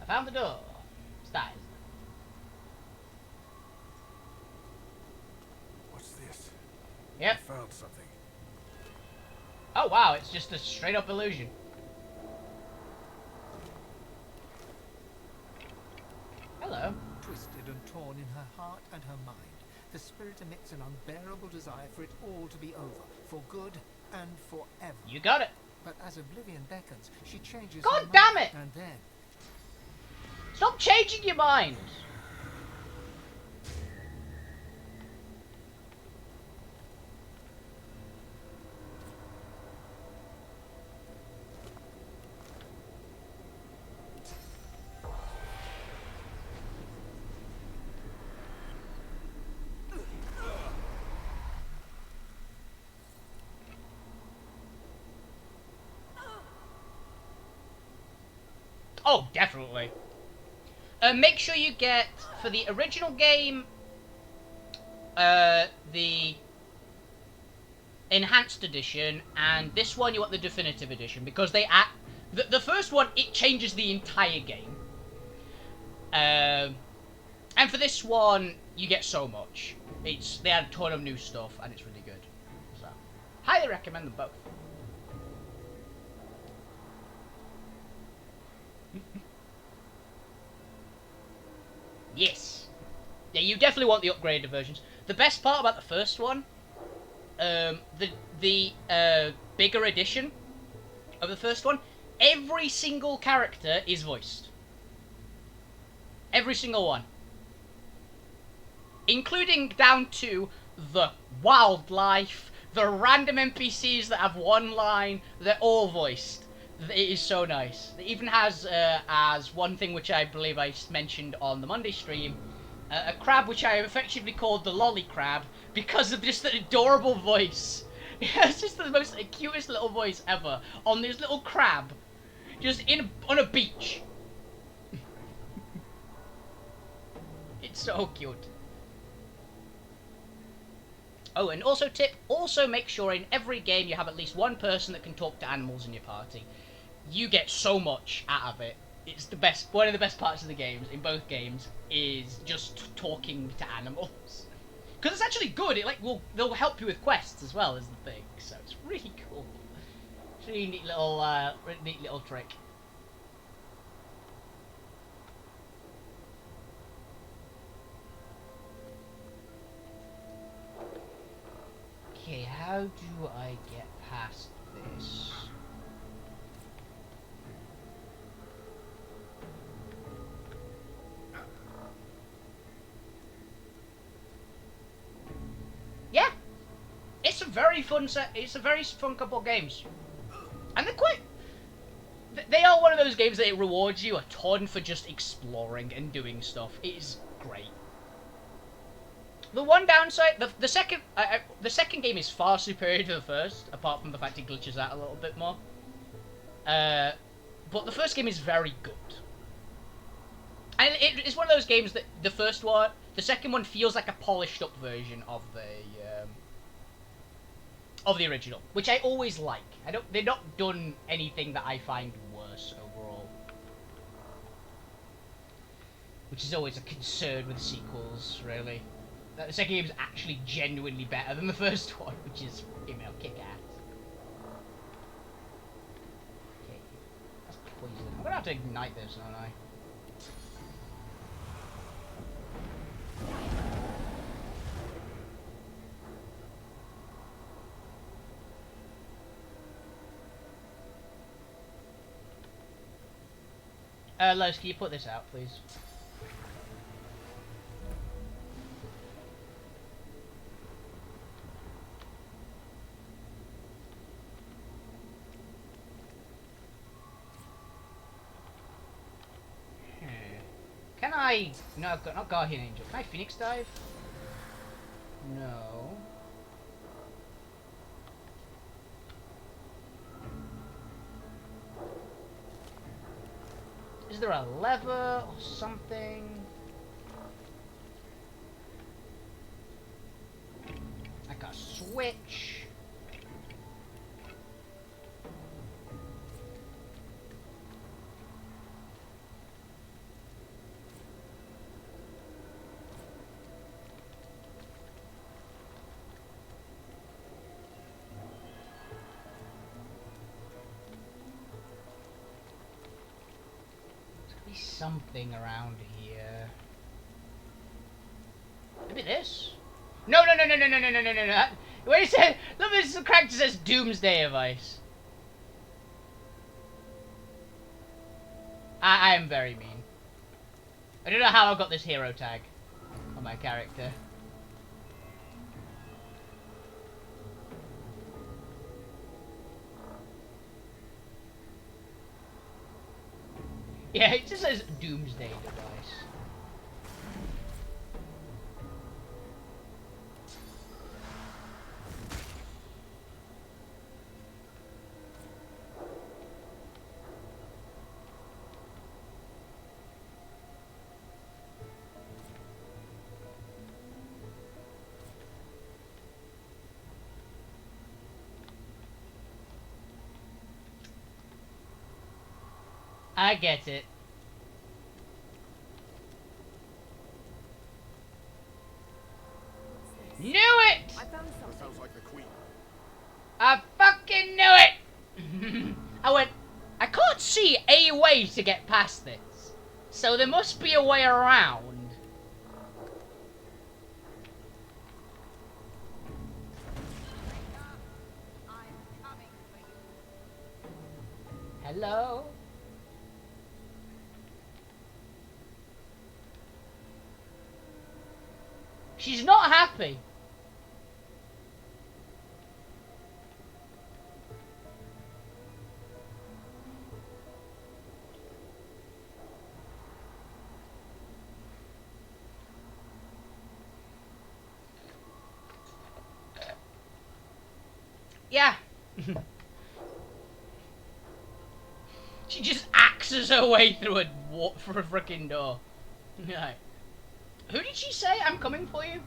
I found the door. It's that, isn't it? What's this? Yep. I found something. Oh wow, it's just a straight up illusion. Hello. Twisted and torn in her heart and her mind, the spirit emits an unbearable desire for it all to be over, for good and forever. You got it. But as oblivion beckons, she changes God her damn mind, it! and then Stop changing your mind. Oh, definitely. Make sure you get, for the original game, the enhanced edition, and this one you want the definitive edition, because they add... The first one, it changes the entire game. And for this one, you get so much. They add a ton of new stuff, and it's really good. So, highly recommend them both. Yes. Yeah, you definitely want the upgraded versions. The best part about the first one, the bigger edition of the first one, every single character is voiced. Every single one. Including down to the wildlife, the random NPCs that have one line, they're all voiced. It is so nice. It even has, as one thing which I believe I mentioned on the Monday stream, a crab which I have effectively called the lolly crab because of just the adorable voice. It's just the most cutest little voice ever on this little crab, just on a beach. It's so cute. Oh, and also tip, also make sure in every game you have at least one person that can talk to animals in your party. You get so much out of it. It's the best, one of the best parts of the games, in both games, is just talking to animals. Because it's actually good, they'll help you with quests as well, is the thing, so it's really cool. It's a really neat little trick. Okay, how do I get past this? Yeah, it's a very fun set. It's a very fun couple of games, and they're quite. They are one of those games that it rewards you a ton for just exploring and doing stuff. It is great. The one downside, the second game is far superior to the first, apart from the fact it glitches out a little bit more. But the first game is very good. And it's one of those games that the second one feels like a polished up version of the original, which I always like. They've not done anything that I find worse overall, which is always a concern with sequels, really. That the second game is actually genuinely better than the first one, which is, kick ass. Okay, that's poison. I'm gonna have to ignite this, aren't I? Lois, can you put this out, please? Can I... No, I've got not Guardian Angel. Can I Phoenix Dive? No. Is there a lever or something? Like a switch? Something around here. Maybe this? No. Wait a second. Look, this character says Doomsday Device. I am very mean. I don't know how I got this hero tag on my character. Yeah, it just says Doomsday Device. I get it. Knew it! I found That something. sounds like the Queen. I fucking knew it! I can't see a way to get past this. So there must be a way around. I'm coming for you. Hello? She's not happy. Yeah. She just axes her way through a freaking door. Right. Who did she say? I'm coming for you?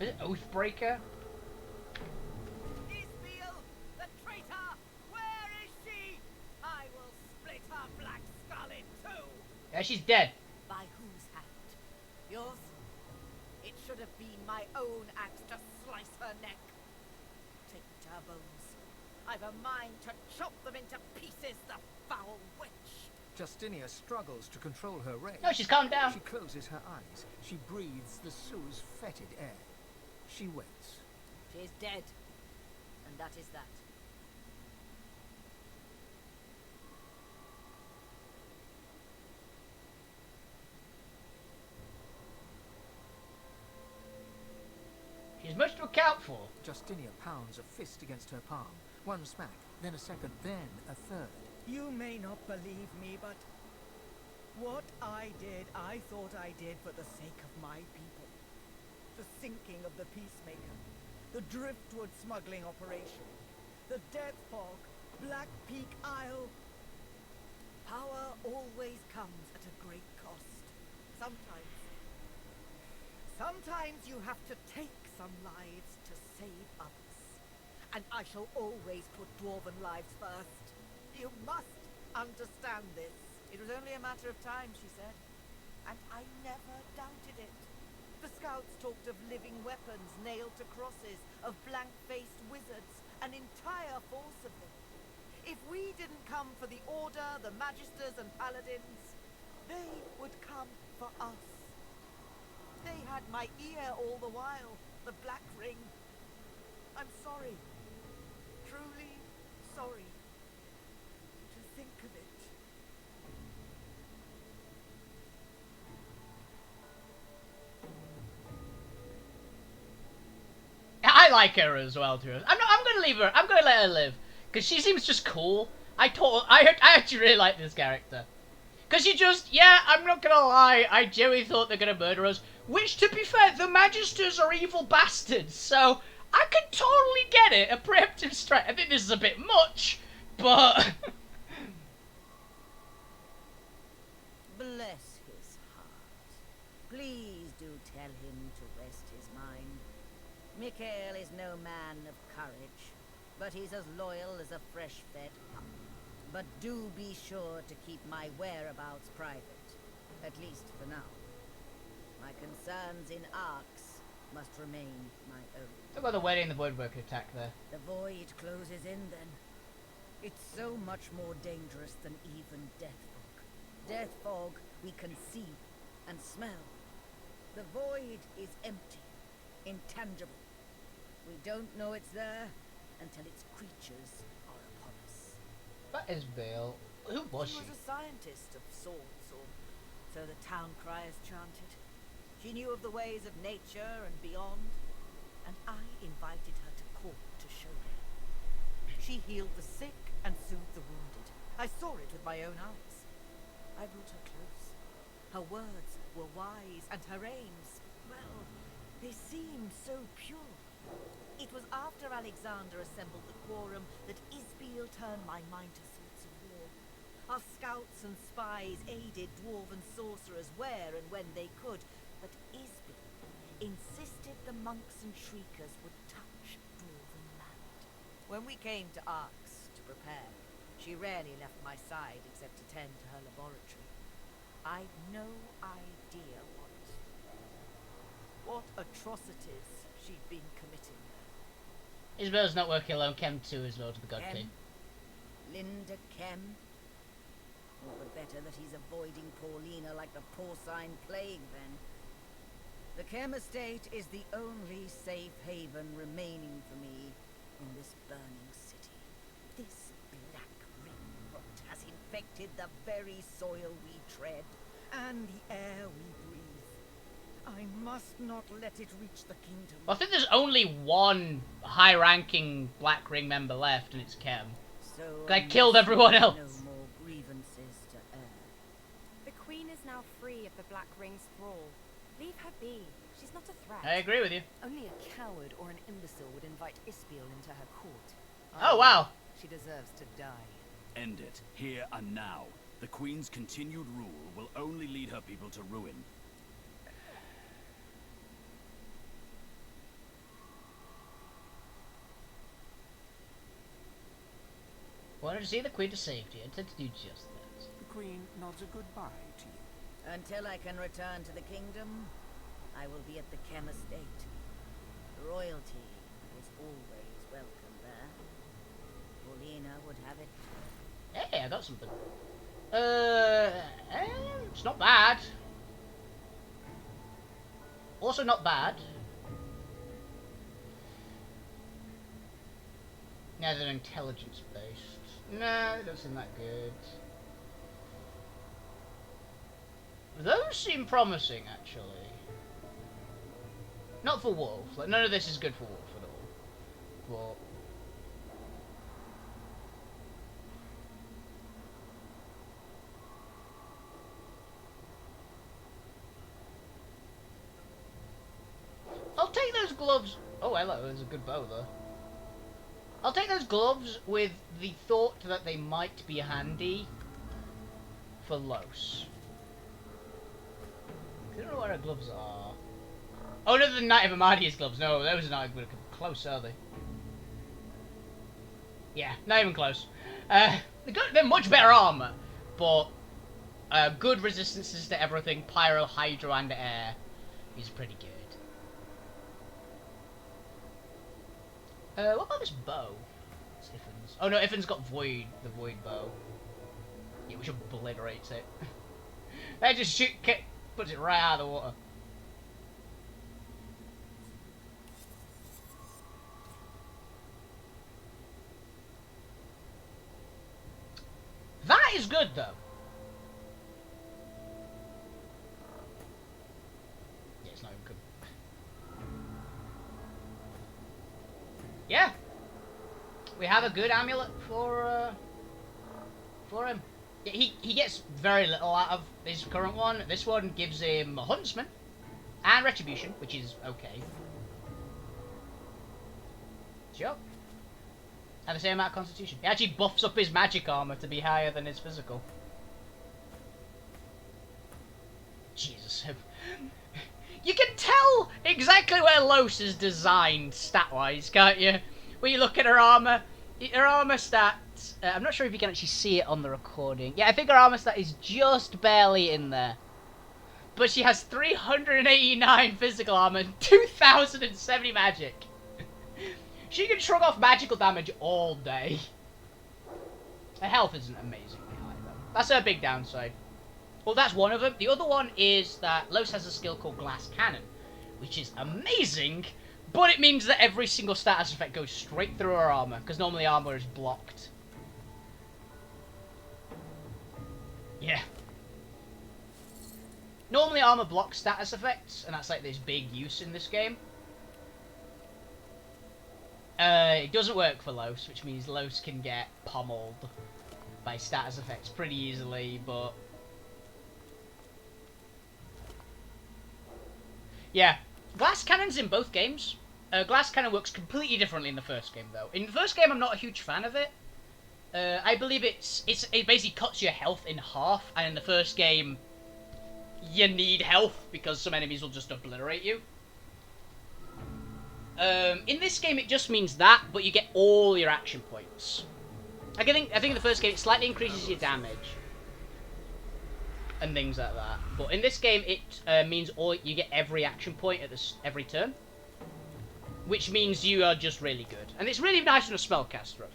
Is it Oathbreaker? Isbiel, the traitor! Where is she? I will split her black skull in two! Yeah, she's dead. By whose hand? Yours? It should have been my own axe to slice her neck. Take me to her bones. I've a mind to chop them into pieces, the foul witch! Justinia struggles to control her rage. No, she's calmed down. She closes her eyes. She breathes the Sue's fetid air. She waits. She is dead. And that is that. She's much to account for. Justinia pounds a fist against her palm. One smack, then a second, then a third. You may not believe me, but what I did, I thought I did for the sake of my people. The sinking of the Peacemaker, the Driftwood smuggling operation, the Death Fog, Black Peak Isle. Power always comes at a great cost. Sometimes you have to take some lives to save others. And I shall always put dwarven lives first. You must understand this. It was only a matter of time, she said. And I never doubted it. The scouts talked of living weapons nailed to crosses, of blank-faced wizards, an entire force of them. If we didn't come for the Order, the Magisters and Paladins, they would come for us. They had my ear all the while, the Black Ring. I'm sorry. Truly sorry. To think of it. I like her as well, too. I'm gonna leave her. I'm gonna let her live, cause she seems just cool. I actually really like this character, cause she just, yeah, I'm not gonna lie, I genuinely thought they're gonna murder us. Which, to be fair, the Magisters are evil bastards, so I can totally get it. A preemptive strike. I think this is a bit much, but Bless his heart. Please do tell him to rest his mind. Mikael is no man of courage, but he's as loyal as a fresh-fed pup. But do be sure to keep my whereabouts private, at least for now. My concerns in Arx must remain my own. talk about the wedding and the Voidworker attack there. The void closes in then. It's so much more dangerous than even Death Fog. Death Fog we can see and smell. The void is empty, intangible. We don't know it's there until its creatures are upon us. That is Bill. Who was she? She was a scientist of sorts, or so the town criers chanted. She knew of the ways of nature and beyond, and I invited her to court to show me. She healed the sick and soothed the wounded. I saw it with my own eyes. I brought her close. Her words were wise, and her aims, well, they seemed so pure. It was after Alexander assembled the quorum that Isbiel turned my mind to thoughts of war. Our scouts and spies aided dwarven sorcerers where and when they could, but Isbiel insisted the monks and shriekers would touch dwarven land. When we came to Arx to prepare, She rarely left my side except to tend to her laboratory. I'd no idea what atrocities she'd been committing there. Isabel's not working alone. Chem 2 is Lord of the God King. Linda Chem. All the better that he's avoiding Paulina like the porcine plague, then. The Chem estate is the only safe haven remaining for me in this burning city. This black ring rot has infected the very soil we tread and the air we breathe. I must not let it reach the kingdom. I think there's only one high-ranking Black Ring member left, and it's Chem. So I killed everyone else. No more grievances to air. The Queen is now free of the Black Ring's thrall. Leave her be. She's not a threat. I agree with you. Only a coward or an imbecile would invite Ispiel into her court. Oh, wow. She deserves to die. End it, here and now. The Queen's continued rule will only lead her people to ruin. Wanted to see the Queen to safety. Intend to do just that. The Queen nods a goodbye to you. Until I can return to the kingdom, I will be at the Chem estate. Royalty is always welcome there. Paulina would have it. Hey, I got something. It's not bad. Also not bad. Yeah, they're intelligence based. No, it doesn't seem that good. Those seem promising, actually. Not for Wolf. Like, none of this is good for Wolf at all. But I'll take those gloves. Oh, hello. There's a good bow, though. I'll take those gloves with the thought that they might be handy for Los. I don't know where our gloves are. Oh no, the Knight of Amadia's gloves. No, those are not even close, are they? Yeah, not even close. They're much better armor, but good resistances to everything, pyro, hydro, and air is pretty good. What about this bow? It's Iffin's. Oh no, Iffin's got Void, the Void bow. Yeah, which obliterates it. They just shoot, puts it right out of the water. That is good, though. Yeah, it's not even good. Yeah. We have a good amulet for him. Yeah, he gets very little out of his current one. This one gives him a Huntsman and Retribution, which is okay. Sure. And the same amount of Constitution. He actually buffs up his magic armor to be higher than his physical. Jesus. You can tell exactly where Los is designed stat-wise, can't you? When you look at her armor stats. I'm not sure if you can actually see it on the recording. Yeah, I think her armor stat is just barely in there. But she has 389 physical armor and 2070 magic. She can shrug off magical damage all day. Her health isn't amazingly high, though. That's her big downside. Well, that's one of them. The other one is that Los has a skill called Glass Cannon, which is amazing, but it means that every single status effect goes straight through her armor, because normally armor is blocked. Yeah. Normally armor blocks status effects, and that's like this big use in this game. It doesn't work for Los, which means Los can get pummeled by status effects pretty easily, but... yeah. Glass Cannon's in both games. Glass Cannon works completely differently in the first game, though. In the first game, I'm not a huge fan of it. I believe it basically cuts your health in half, and in the first game, you need health, because some enemies will just obliterate you. In this game, it just means that, but you get all your action points. I think in the first game it slightly increases your damage and things like that. But in this game it means you get every action point at every turn, which means you are just really good. And it's really nice on a spellcaster.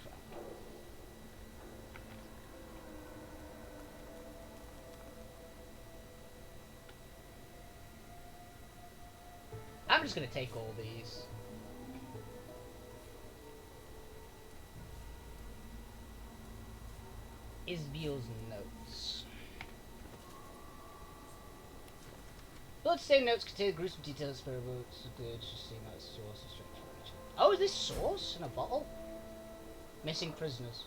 I'm just gonna take all these. Isbiel's notes. Bloodstained notes contain gruesome details for evokes good, just seeing that source of strength for each. Oh, is this sauce in a bottle? Missing prisoners.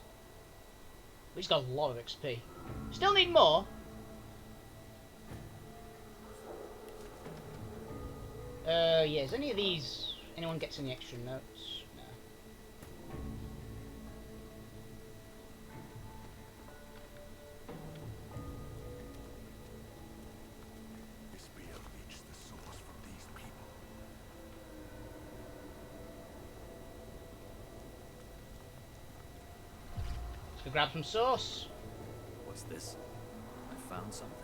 We just got a lot of XP. Still need more. Yeah, is any of these... Anyone gets any extra notes? No. This beer leached the source from these people. Let's go grab some sauce. What's this? I found something.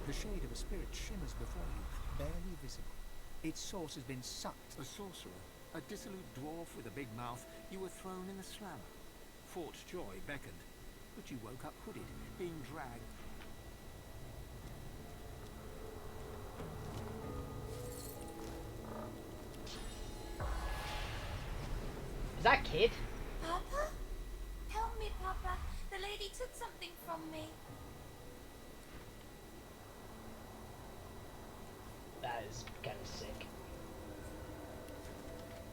The shade of a spirit shimmers before you, barely visible. Its source has been sucked. A sorcerer, a dissolute dwarf with a big mouth, you were thrown in the slammer. Fort Joy beckoned, but you woke up hooded, being dragged. Is that kid? Papa? Help me, Papa. The lady took something from me. That is kind of sick.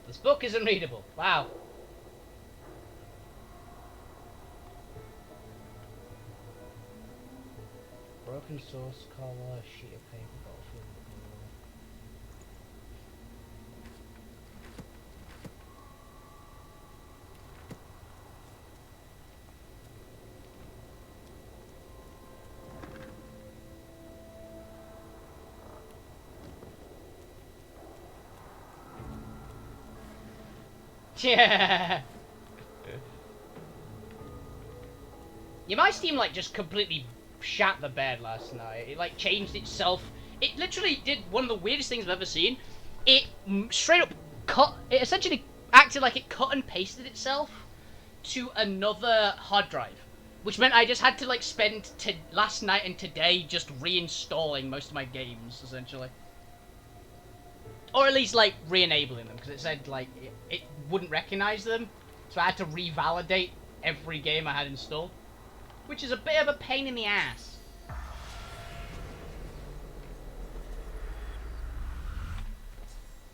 This book is unreadable. Wow. Broken source collar, sheet of paper, bottle filled with glue. Yeah. Yeah, my Steam like just completely shat the bed last night. It like changed itself. It literally did one of the weirdest things I've ever seen. It straight up cut. It essentially acted like it cut and pasted itself to another hard drive, which meant I just had to like spend last night and today just reinstalling most of my games essentially. Or at least, like, re-enabling them, because it said, like, it wouldn't recognize them. So I had to revalidate every game I had installed. Which is a bit of a pain in the ass.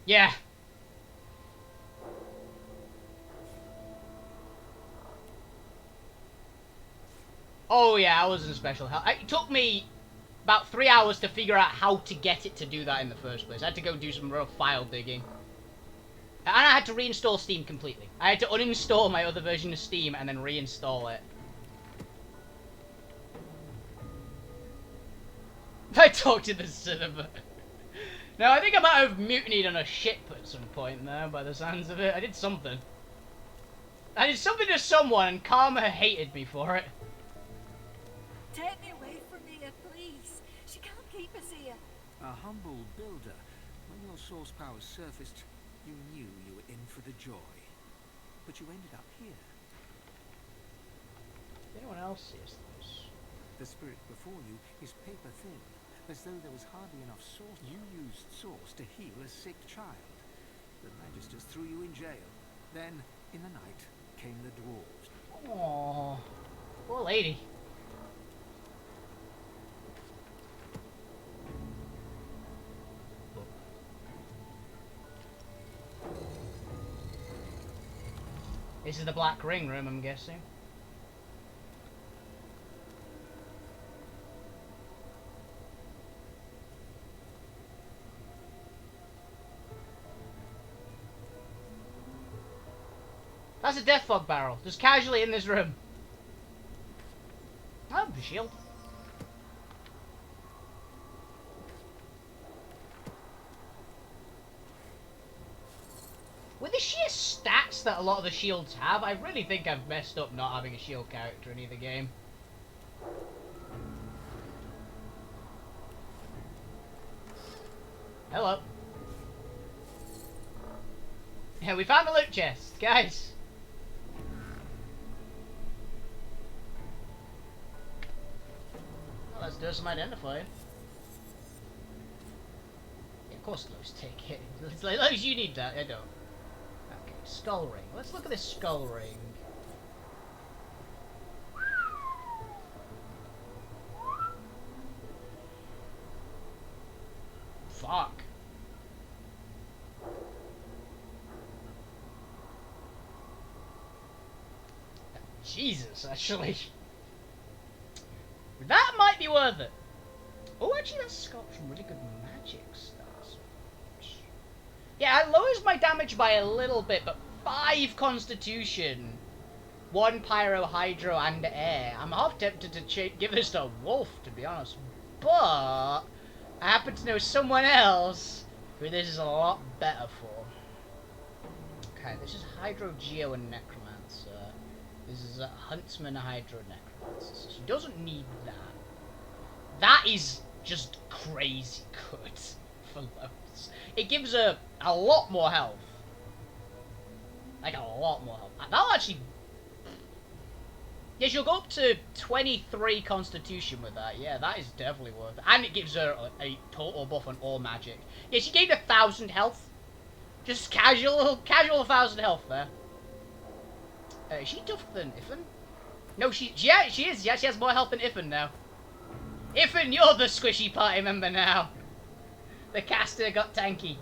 Yeah. Oh, yeah, I was in special hell. It took me about 3 hours to figure out how to get it to do that in the first place. I had to go do some real file digging. And I had to reinstall Steam completely. I had to uninstall my other version of Steam and then reinstall it. I talked to the cinema. No, I think I might have mutinied on a ship at some point there, by the sounds of it. I did something. I did something to someone and Karma hated me for it. Take me away from here, please. She can't keep us here. A humble builder. When your source powers surfaced, you knew you were in for the joy. But you ended up here. Did anyone else see us this? The spirit before you is paper thin, as though there was hardly enough source. You used source to heal a sick child. The magisters threw you in jail. Then, in the night, came the dwarves. Aww. Poor lady. This is the Black Ring room, I'm guessing. That's a death fog barrel, just casually in this room. Oh, the shield. that a lot of the shields have. I really think I've messed up not having a shield character in either game. Hello. Yeah, we found a loot chest, guys. Well, let's do some identifying. Yeah, of course those take it. It's like, Lowe's, you need that. I don't. Okay, skull ring. Let's look at this skull ring. Fuck. Jesus, actually. That might be worth it. Oh, actually, that's got some really good magic stars. Yeah, I lowers my damage by a little bit, but 5 constitution, 1 pyro, hydro, and air. I'm half tempted to give this to Wolf, to be honest. But I happen to know someone else who this is a lot better for. Okay, this is Hydro, Geo, and Necromancer. This is a Huntsman, Hydro, Necromancer. So she doesn't need that. That is just crazy good for Lowe's. It gives her a lot more health. Like, a lot more health. That'll actually... Yeah, she'll go up to 23 constitution with that. Yeah, that is definitely worth it. And it gives her a total buff on all magic. Yeah, she gained 1,000 health. Just casual 1,000 health there. Is she tougher than Iffen? No, she is. Yeah, she has more health than Iffen now. Iffen, you're the squishy party member now. The caster got tanky.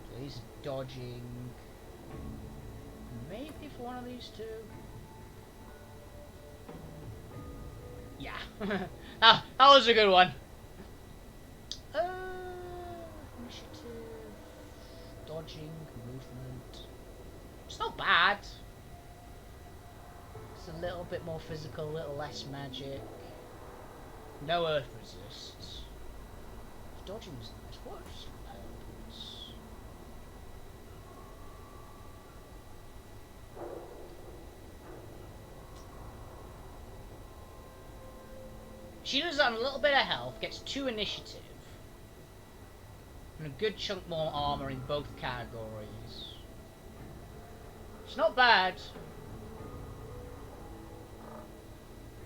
So he's dodging. Maybe for one of these two. Yeah. that was a good one. Initiative. Dodging. Movement. It's not bad. It's a little bit more physical, a little less magic. No earth resists. Dodging is nice. What's weapons? She loses on a little bit of health, gets 2 initiative, and a good chunk more armor in both categories. It's not bad.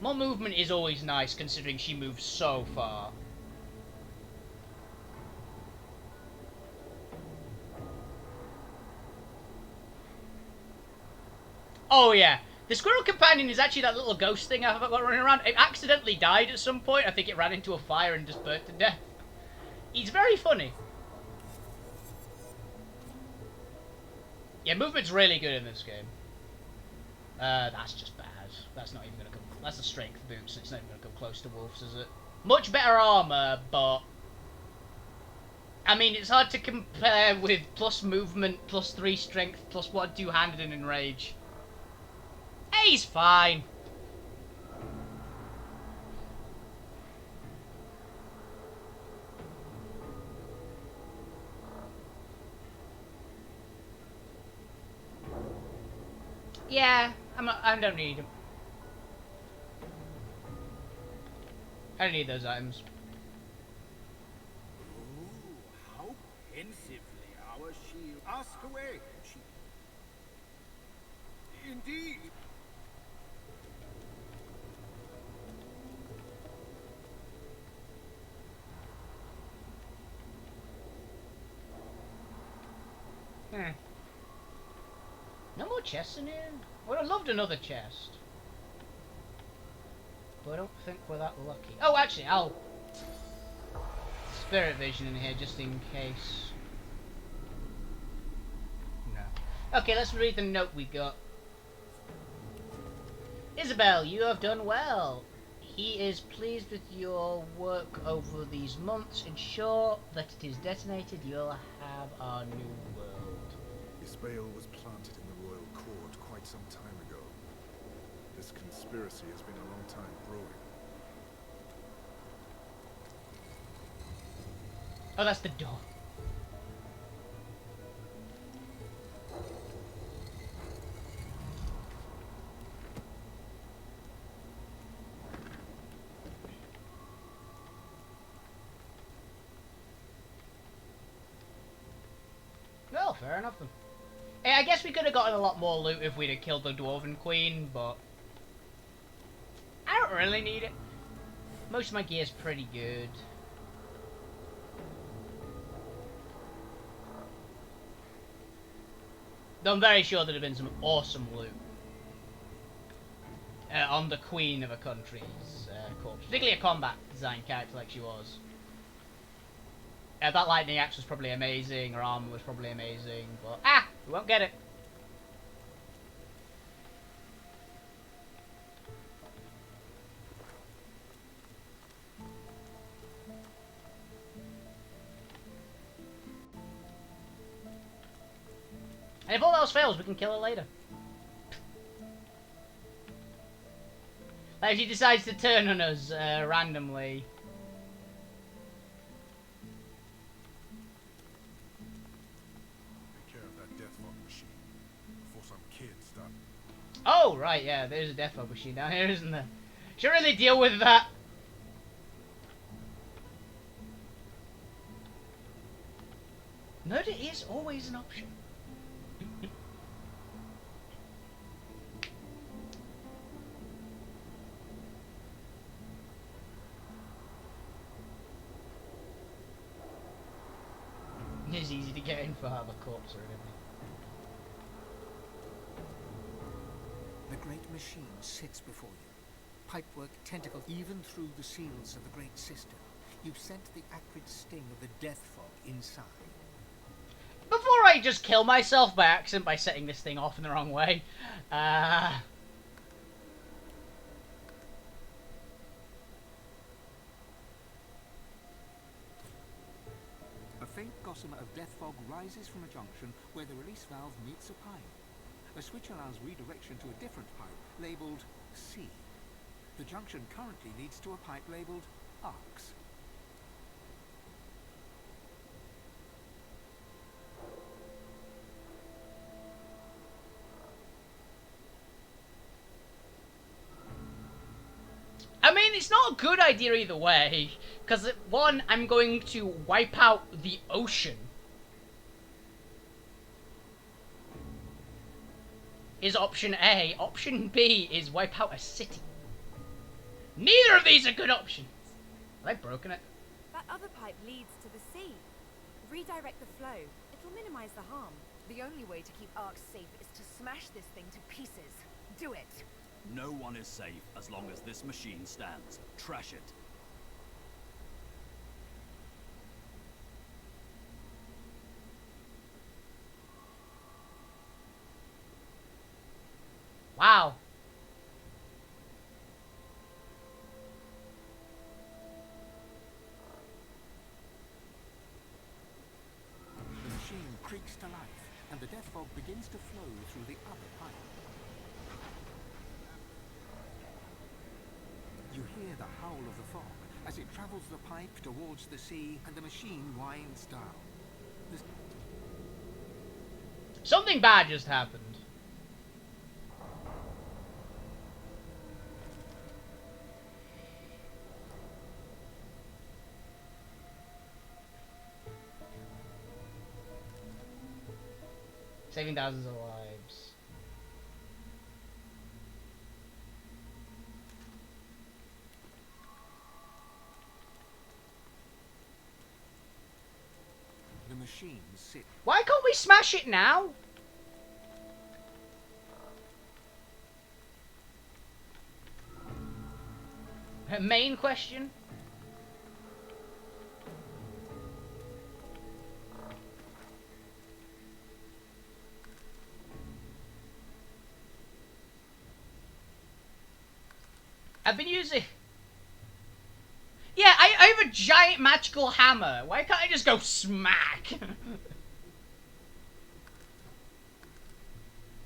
More movement is always nice, considering she moves so far. Oh yeah, the Squirrel Companion is actually that little ghost thing I've got running around. It accidentally died at some point. I think it ran into a fire and just burnt to death. He's very funny. Yeah, movement's really good in this game. That's just bad. That's not even gonna come. That's a strength boost. So it's not even gonna come close to Wolf's, is it? Much better armor, but I mean, it's hard to compare with plus movement, plus 3 strength, plus 1 two-handed and enrage. Hey, he's fine. Yeah, I don't need them. I don't need those items. Ooh, how pensively our shield. Ask away, chief. Indeed. No more chests in here? I would have loved another chest. But I don't think we're that lucky. Oh, actually, I'll Spirit Vision in here just in case. No. Okay, let's read the note we got. Isabel, you have done well. He is pleased with your work over these months. Ensure that it is detonated. You'll have our new world. Isbael was planted in the royal court quite some time ago. This conspiracy has been a long time brewing. Oh, that's the door. fair enough then. I guess we could have gotten a lot more loot if we'd have killed the Dwarven Queen, but I don't really need it. Most of my gear's pretty good. Though I'm very sure there'd have been some awesome loot on the Queen of a country's corpse. Particularly a combat design character like she was. That lightning axe was probably amazing, her armor was probably amazing, but we won't get it. And if all else fails, we can kill her later. Like if she decides to turn on us randomly. Take care of that death fog machine before some kids start. Oh, right, yeah, there's a death fog machine down here, isn't there? Should really deal with that. Murder is always an option. It's easy to get in for have a corpse or anything. The great machine sits before you. Pipework tentacle even through the seals of the great system. You've sent the acrid sting of the death fog inside. Before I just kill myself by accident by setting this thing off in the wrong way, A faint gossamer of death fog rises from a junction where the release valve meets a pipe. A switch allows redirection to a different pipe, labelled C. The junction currently leads to a pipe labelled ARX. I mean, it's not a good idea either way, because one, I'm going to wipe out the ocean. Is option A. Option B is wipe out a city. Neither of these are good options. Have I broken it? That other pipe leads to the sea. Redirect the flow. It'll minimize the harm. The only way to keep Ark safe is to smash this thing to pieces. Do it! No one is safe as long as this machine stands. Trash it. Wow. The machine creaks to life, and the death fog begins to flow through the other pipe. You hear the howl of the fog as it travels the pipe towards the sea, and the machine winds down. Something bad just happened. Saving thousands of lives. The machine sits. Why can't we smash it now? Main question. I've been using... Yeah, I have a giant magical hammer. Why can't I just go smack?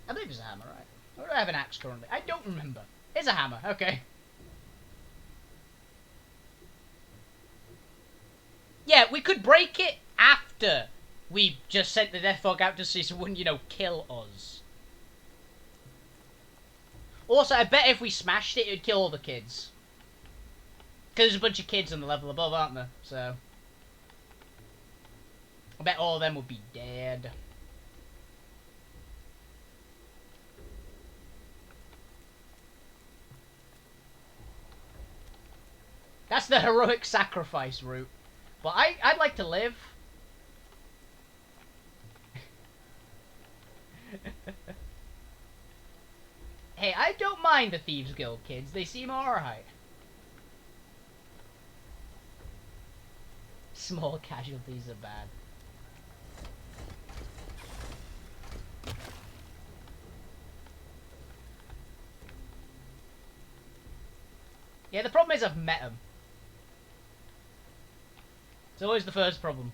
I believe it's a hammer, right? Or do I have an axe currently? I don't remember. It's a hammer, okay. Yeah, we could break it after we just sent the death fog out to sea so it wouldn't, you know, kill us. Also, I bet if we smashed it, it would kill all the kids. Because there's a bunch of kids on the level above, aren't there? So I bet all of them would be dead. That's the heroic sacrifice route. But I'd like to live. Hey, I don't mind the Thieves Guild kids. They seem alright. Small casualties are bad. Yeah, the problem is I've met them. It's always the first problem.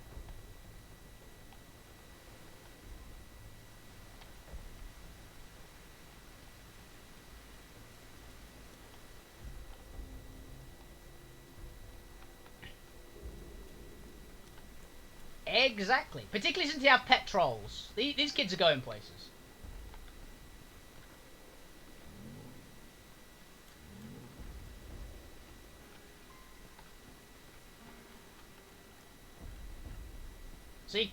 Exactly. Particularly since you have pet trolls. These kids are going places. See?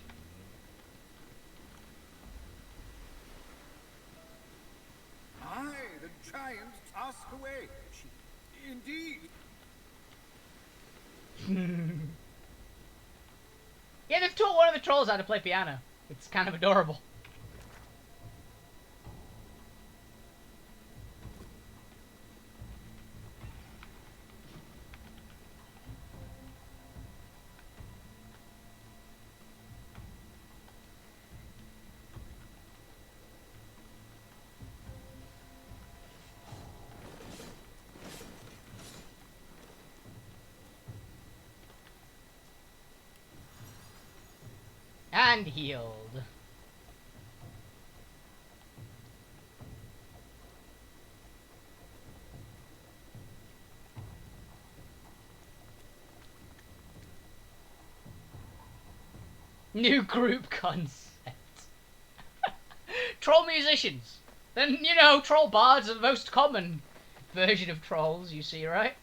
Aye, the giant ask away. Indeed. Yeah, they've taught one of the trolls how to play piano. It's kind of adorable. And healed. New group concept. Troll musicians. Then, you know, troll bards are the most common version of trolls you see, right?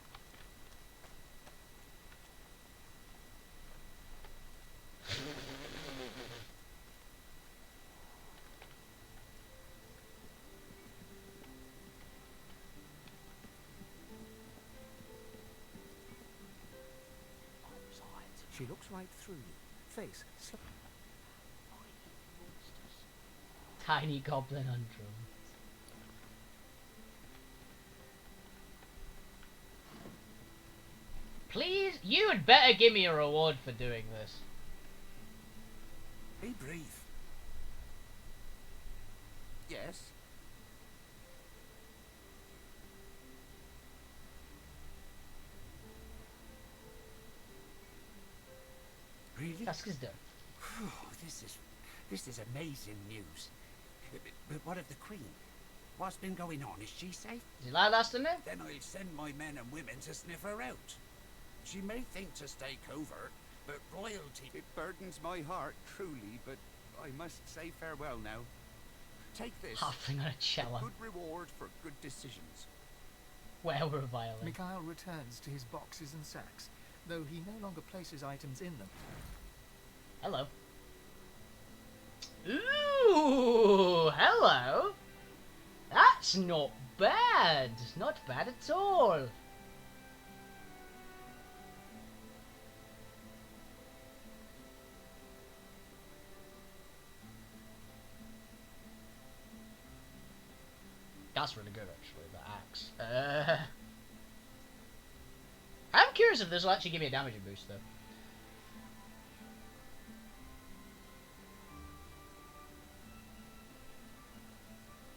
She looks right through you. Face. Tiny goblin on drums. Please, you had better give me a reward for doing this. Be brief. Yes. Really? Task is done. This is amazing news. But what of the Queen? What's been going on? Is she safe? Is he like last in there? Then I'll send my men and women to sniff her out. She may think to stay covert, but royalty... It burdens my heart, truly, but I must say farewell now. Take this. Halfling on a cello. Good reward for good decisions. Where were violin? Mikhail returns to his boxes and sacks, though he no longer places items in them. Hello. Ooh, hello. That's not bad. Not bad at all. That's really good, actually, the axe. I'm curious if this will actually give me a damage boost, though.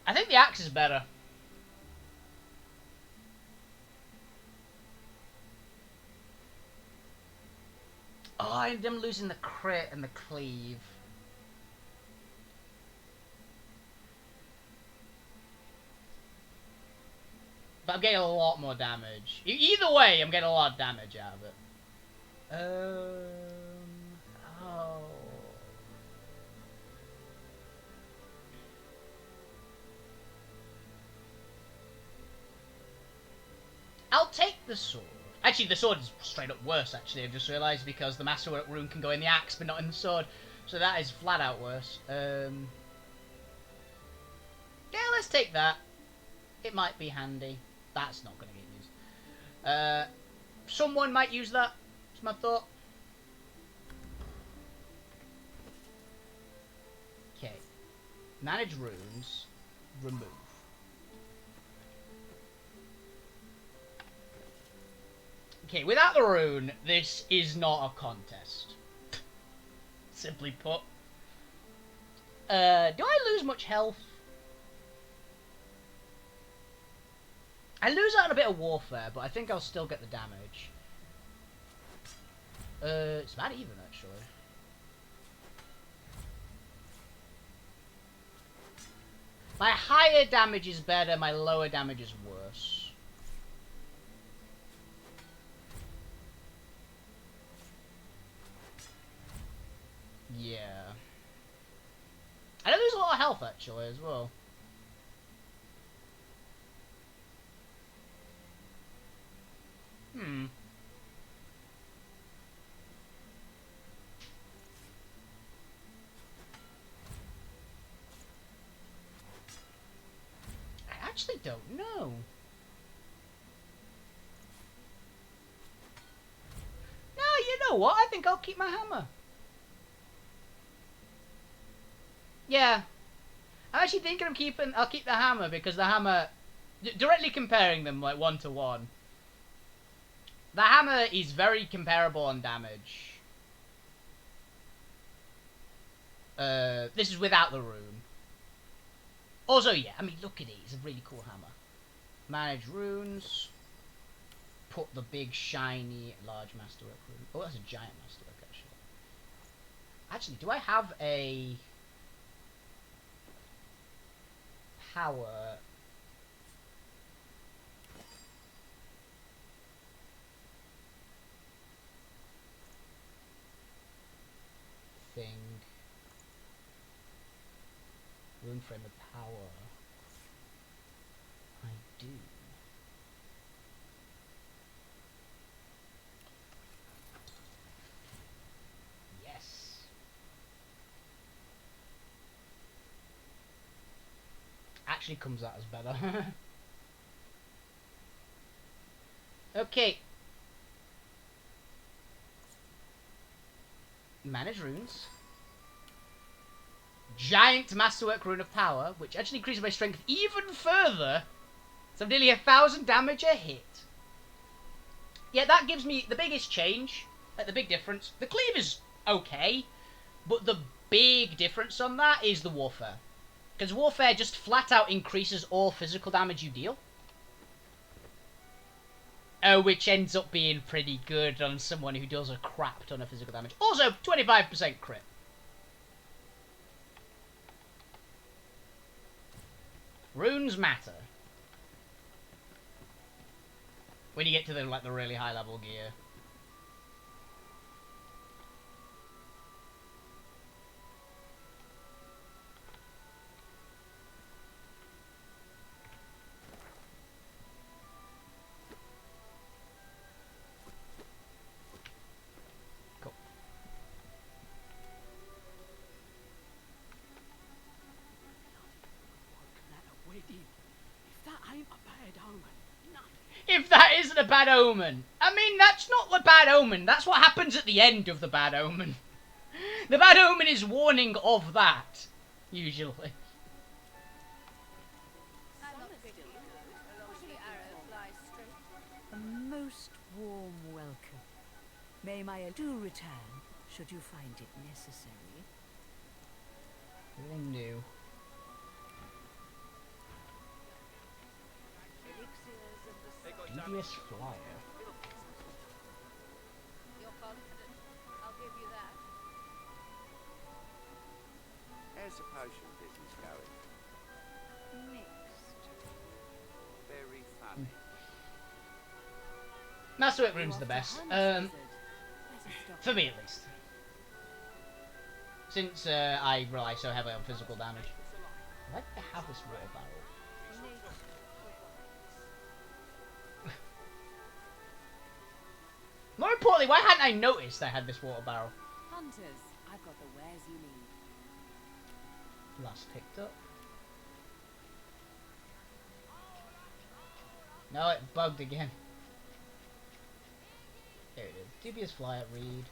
I think the axe is better. Oh, I'm losing the crit and the cleave. But I'm getting a lot more damage. Either way, I'm getting a lot of damage out of it. Oh. I'll take the sword. Actually, the sword is straight up worse, actually, I've just realised, because the Masterwork rune can go in the axe, but not in the sword. So that is flat out worse. Yeah, let's take that. It might be handy. That's not going to get used. Someone might use that. It's my thought. Okay. Manage runes. Remove. Okay, without the rune, this is not a contest. Simply put. Do I lose much health? I lose out on a bit of warfare, but I think I'll still get the damage. It's about even, actually. My higher damage is better, my lower damage is worse. Yeah. I lose a lot of health, actually, as well. Hmm. I actually don't know. No, you know what? I think I'll keep my hammer. Yeah. I'm actually thinking I'll keep the hammer because the hammer, directly comparing them like 1 to 1. The hammer is very comparable on damage. This is without the rune. Also, yeah, I mean, look at it. It's a really cool hammer. Manage runes. Put the big, shiny, large masterwork rune. Oh, that's a giant masterwork, actually. Actually, do I have a power thing? Rune frame of power. I do. Yes. Actually comes out as better. Okay. Manage runes. Giant masterwork rune of power, which actually increases my strength even further. So nearly 1,000 damage a hit. Yeah, that gives me the biggest change, like the big difference. The cleave is okay, but the big difference on that is the warfare. Because warfare just flat out increases all physical damage you deal. Which ends up being pretty good on someone who does a crap ton of physical damage. Also, 25% crit. Runes matter. When you get to the really high level gear. Cool. If that ain't a bad omen, nothing. If that isn't a bad omen. I mean, that's not the bad omen. That's what happens at the end of the bad omen. The bad omen is warning of that, usually. A most warm welcome. May my do return, should you find it necessary. Everything new. Devious flyer. You're confident. I'll give you that. How's the potion business going? Mixed. Very funny. Masterwork Rune's the best. For me at least. Since I rely so heavily on physical damage. I'd like to have this water barrel. More importantly, why hadn't I noticed I had this water barrel? Hunters, I've got the wares you need. Last picked up. No, it bugged again. Here it is. Dubious flyer, read.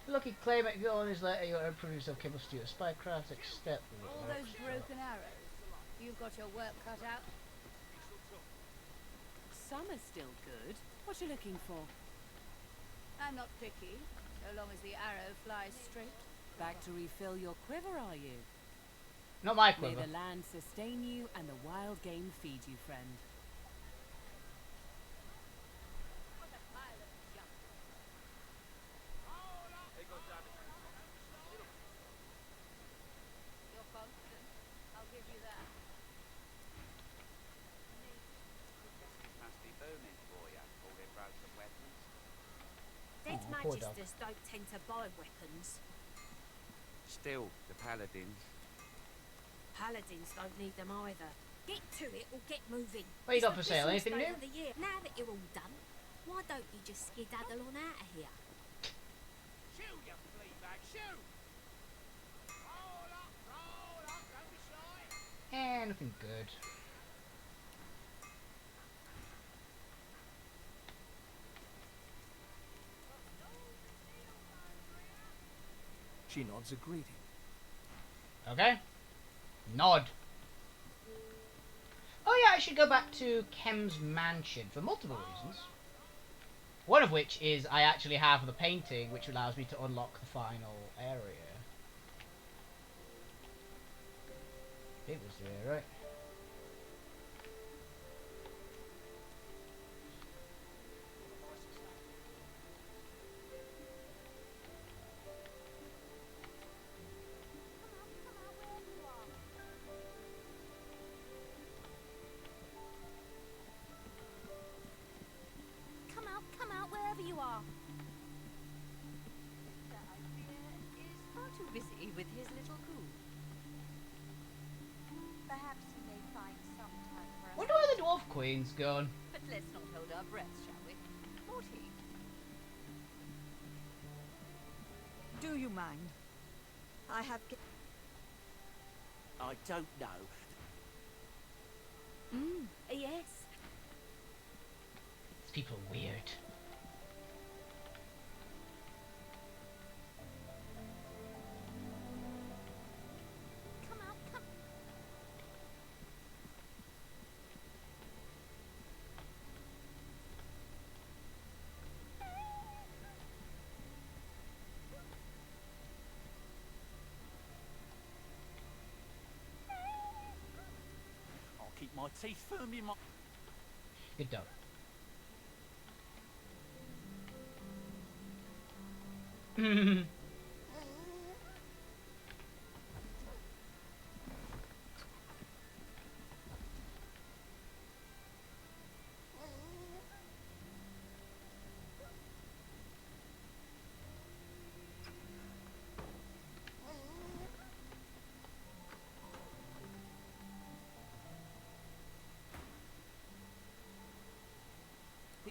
Lucky claim it, if you're on his letter, you're proving yourself capable to do a spycraft, accept the All those broken arrows. You've got your work cut out. Some are still good. What you looking for? I'm not picky, so long as the arrow flies straight. Back to refill your quiver, are you? Not my May quiver. the land sustain you and the wild game feed you, friend. You're confident. I'll give you that. Must be booming for you, all them broken weapons. Dead Oh, poor dog. magisters don't tend to buy weapons. Still, the paladins. Paladins don't need them either. Get to it or get moving. What you It's got the for sale? busiest Anything day new? of the year. Now that you're all done, why don't you just skedaddle on out of here? Shoot, you flea bag, shoot! Roll up, don't be shy! Nothing good. She nods a greeting. Okay. Nod. Oh yeah, I should go back to Kem's mansion for multiple reasons. One of which is I actually have the painting, which allows me to unlock the final area. It was there, right? Come out wherever you are. Is far too busy with his little coup. Perhaps he may find some time for us. Wonder where the dwarf queen's gone. But let's not hold our breath, shall we? Morty. Do you mind? I have... I don't know. Yes. These people are weird. Come out, come. I'll keep my teeth firm in my... Good dog. The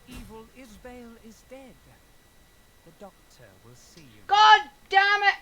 evil Isbale is dead. The doctor will see you. God damn it!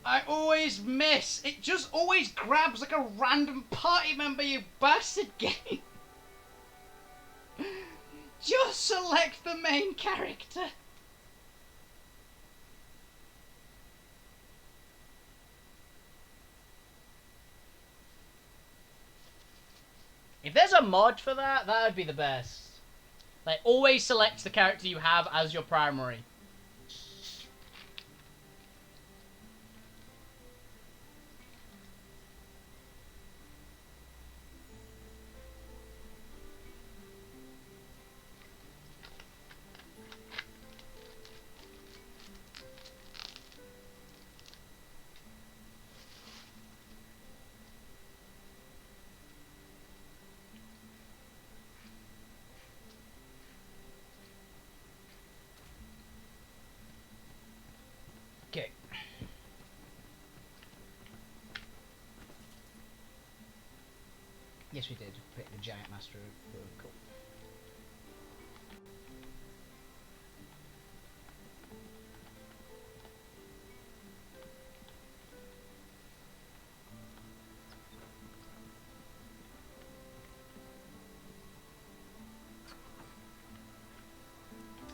I always miss. It just always grabs like a random party member, you bastard game. Just select the main character. If there's a mod for that, that would be the best. Like, always select the character you have as your primary. we did. Pick the giant master. Cool.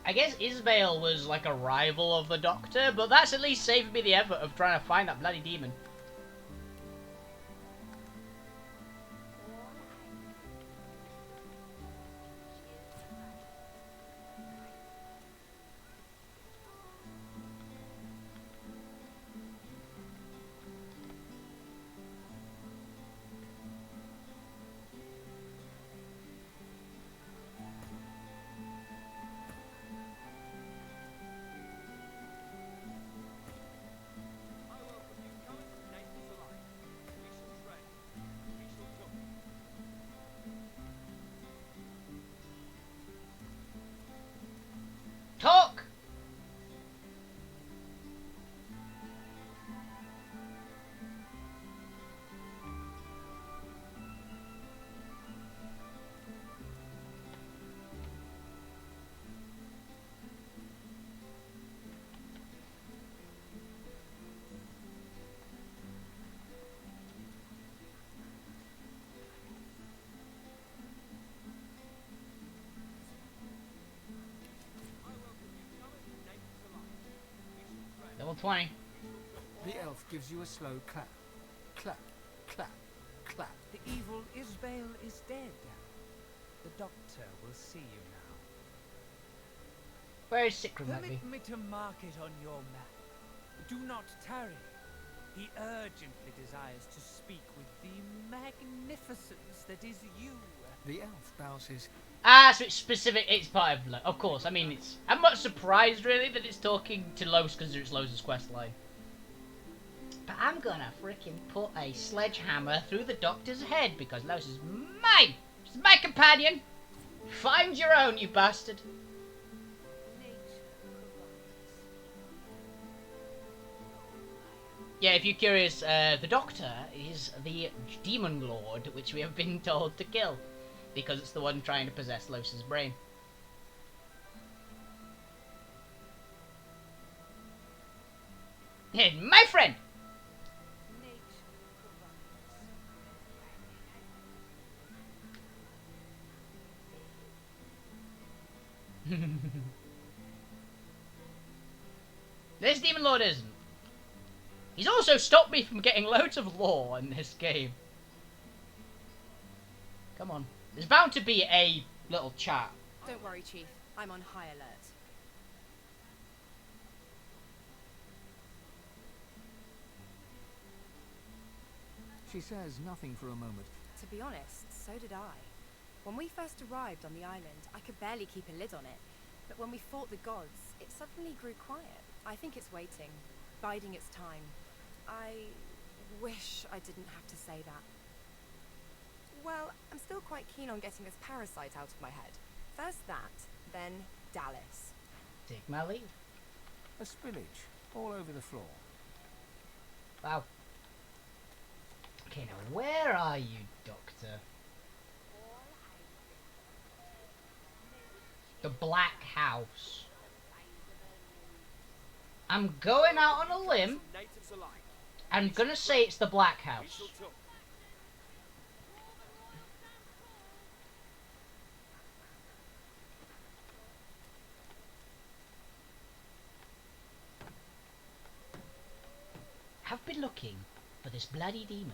I guess Ismail was like a rival of the Doctor, but that's at least saved me the effort of trying to find that bloody demon. Talk! Level 20. The elf gives you a slow clap. Clap, clap, clap. The evil Isbale is dead. The doctor will see you now. Where is Sick Room, maybe? Permit me to mark it on your map. Do not tarry. He urgently desires to speak with the magnificence that is you. The elf bows his... Ah, so it's specific, it's part of course, I mean, it's... I'm not surprised, really, that it's talking to Los, because it's Los's questline. But I'm gonna freaking put a sledgehammer through the Doctor's head, because Los is mine! She's my companion! Find your own, you bastard! Yeah, if you're curious, the Doctor is the Demon Lord, which we have been told to kill. Because it's the one trying to possess Los's brain. Hey, my friend! This Demon Lord isn't. He's also stopped me from getting loads of lore in this game. Come on. There's bound to be a little chat. Don't worry, Chief. I'm on high alert. She says nothing for a moment. To be honest, so did I. When we first arrived on the island, I could barely keep a lid on it. But when we fought the gods, it suddenly grew quiet. I think it's waiting, biding its time. I wish I didn't have to say that. Well, I'm still quite keen on getting this parasite out of my head. First that, then Dallas. Take my leave. A spillage all over the floor. Wow. Okay, now where are you, Doctor? The Black House. I'm going out on a limb. I'm gonna say it's the Black House. I've been looking for this bloody demon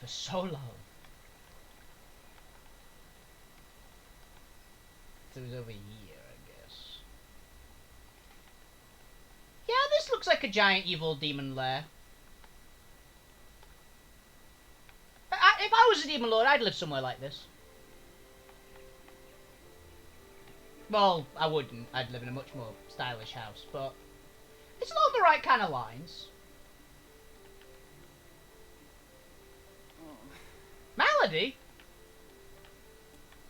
for so long. So it was over here, I guess. Yeah, this looks like a giant evil demon lair. If I was a demon lord, I'd live somewhere like this. Well, I wouldn't. I'd live in a much more stylish house, but it's along the right kind of lines. Malady?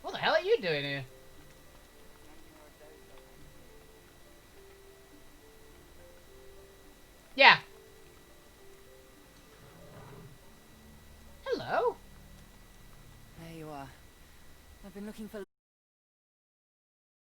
What the hell are you doing here? Yeah. Hello. looking for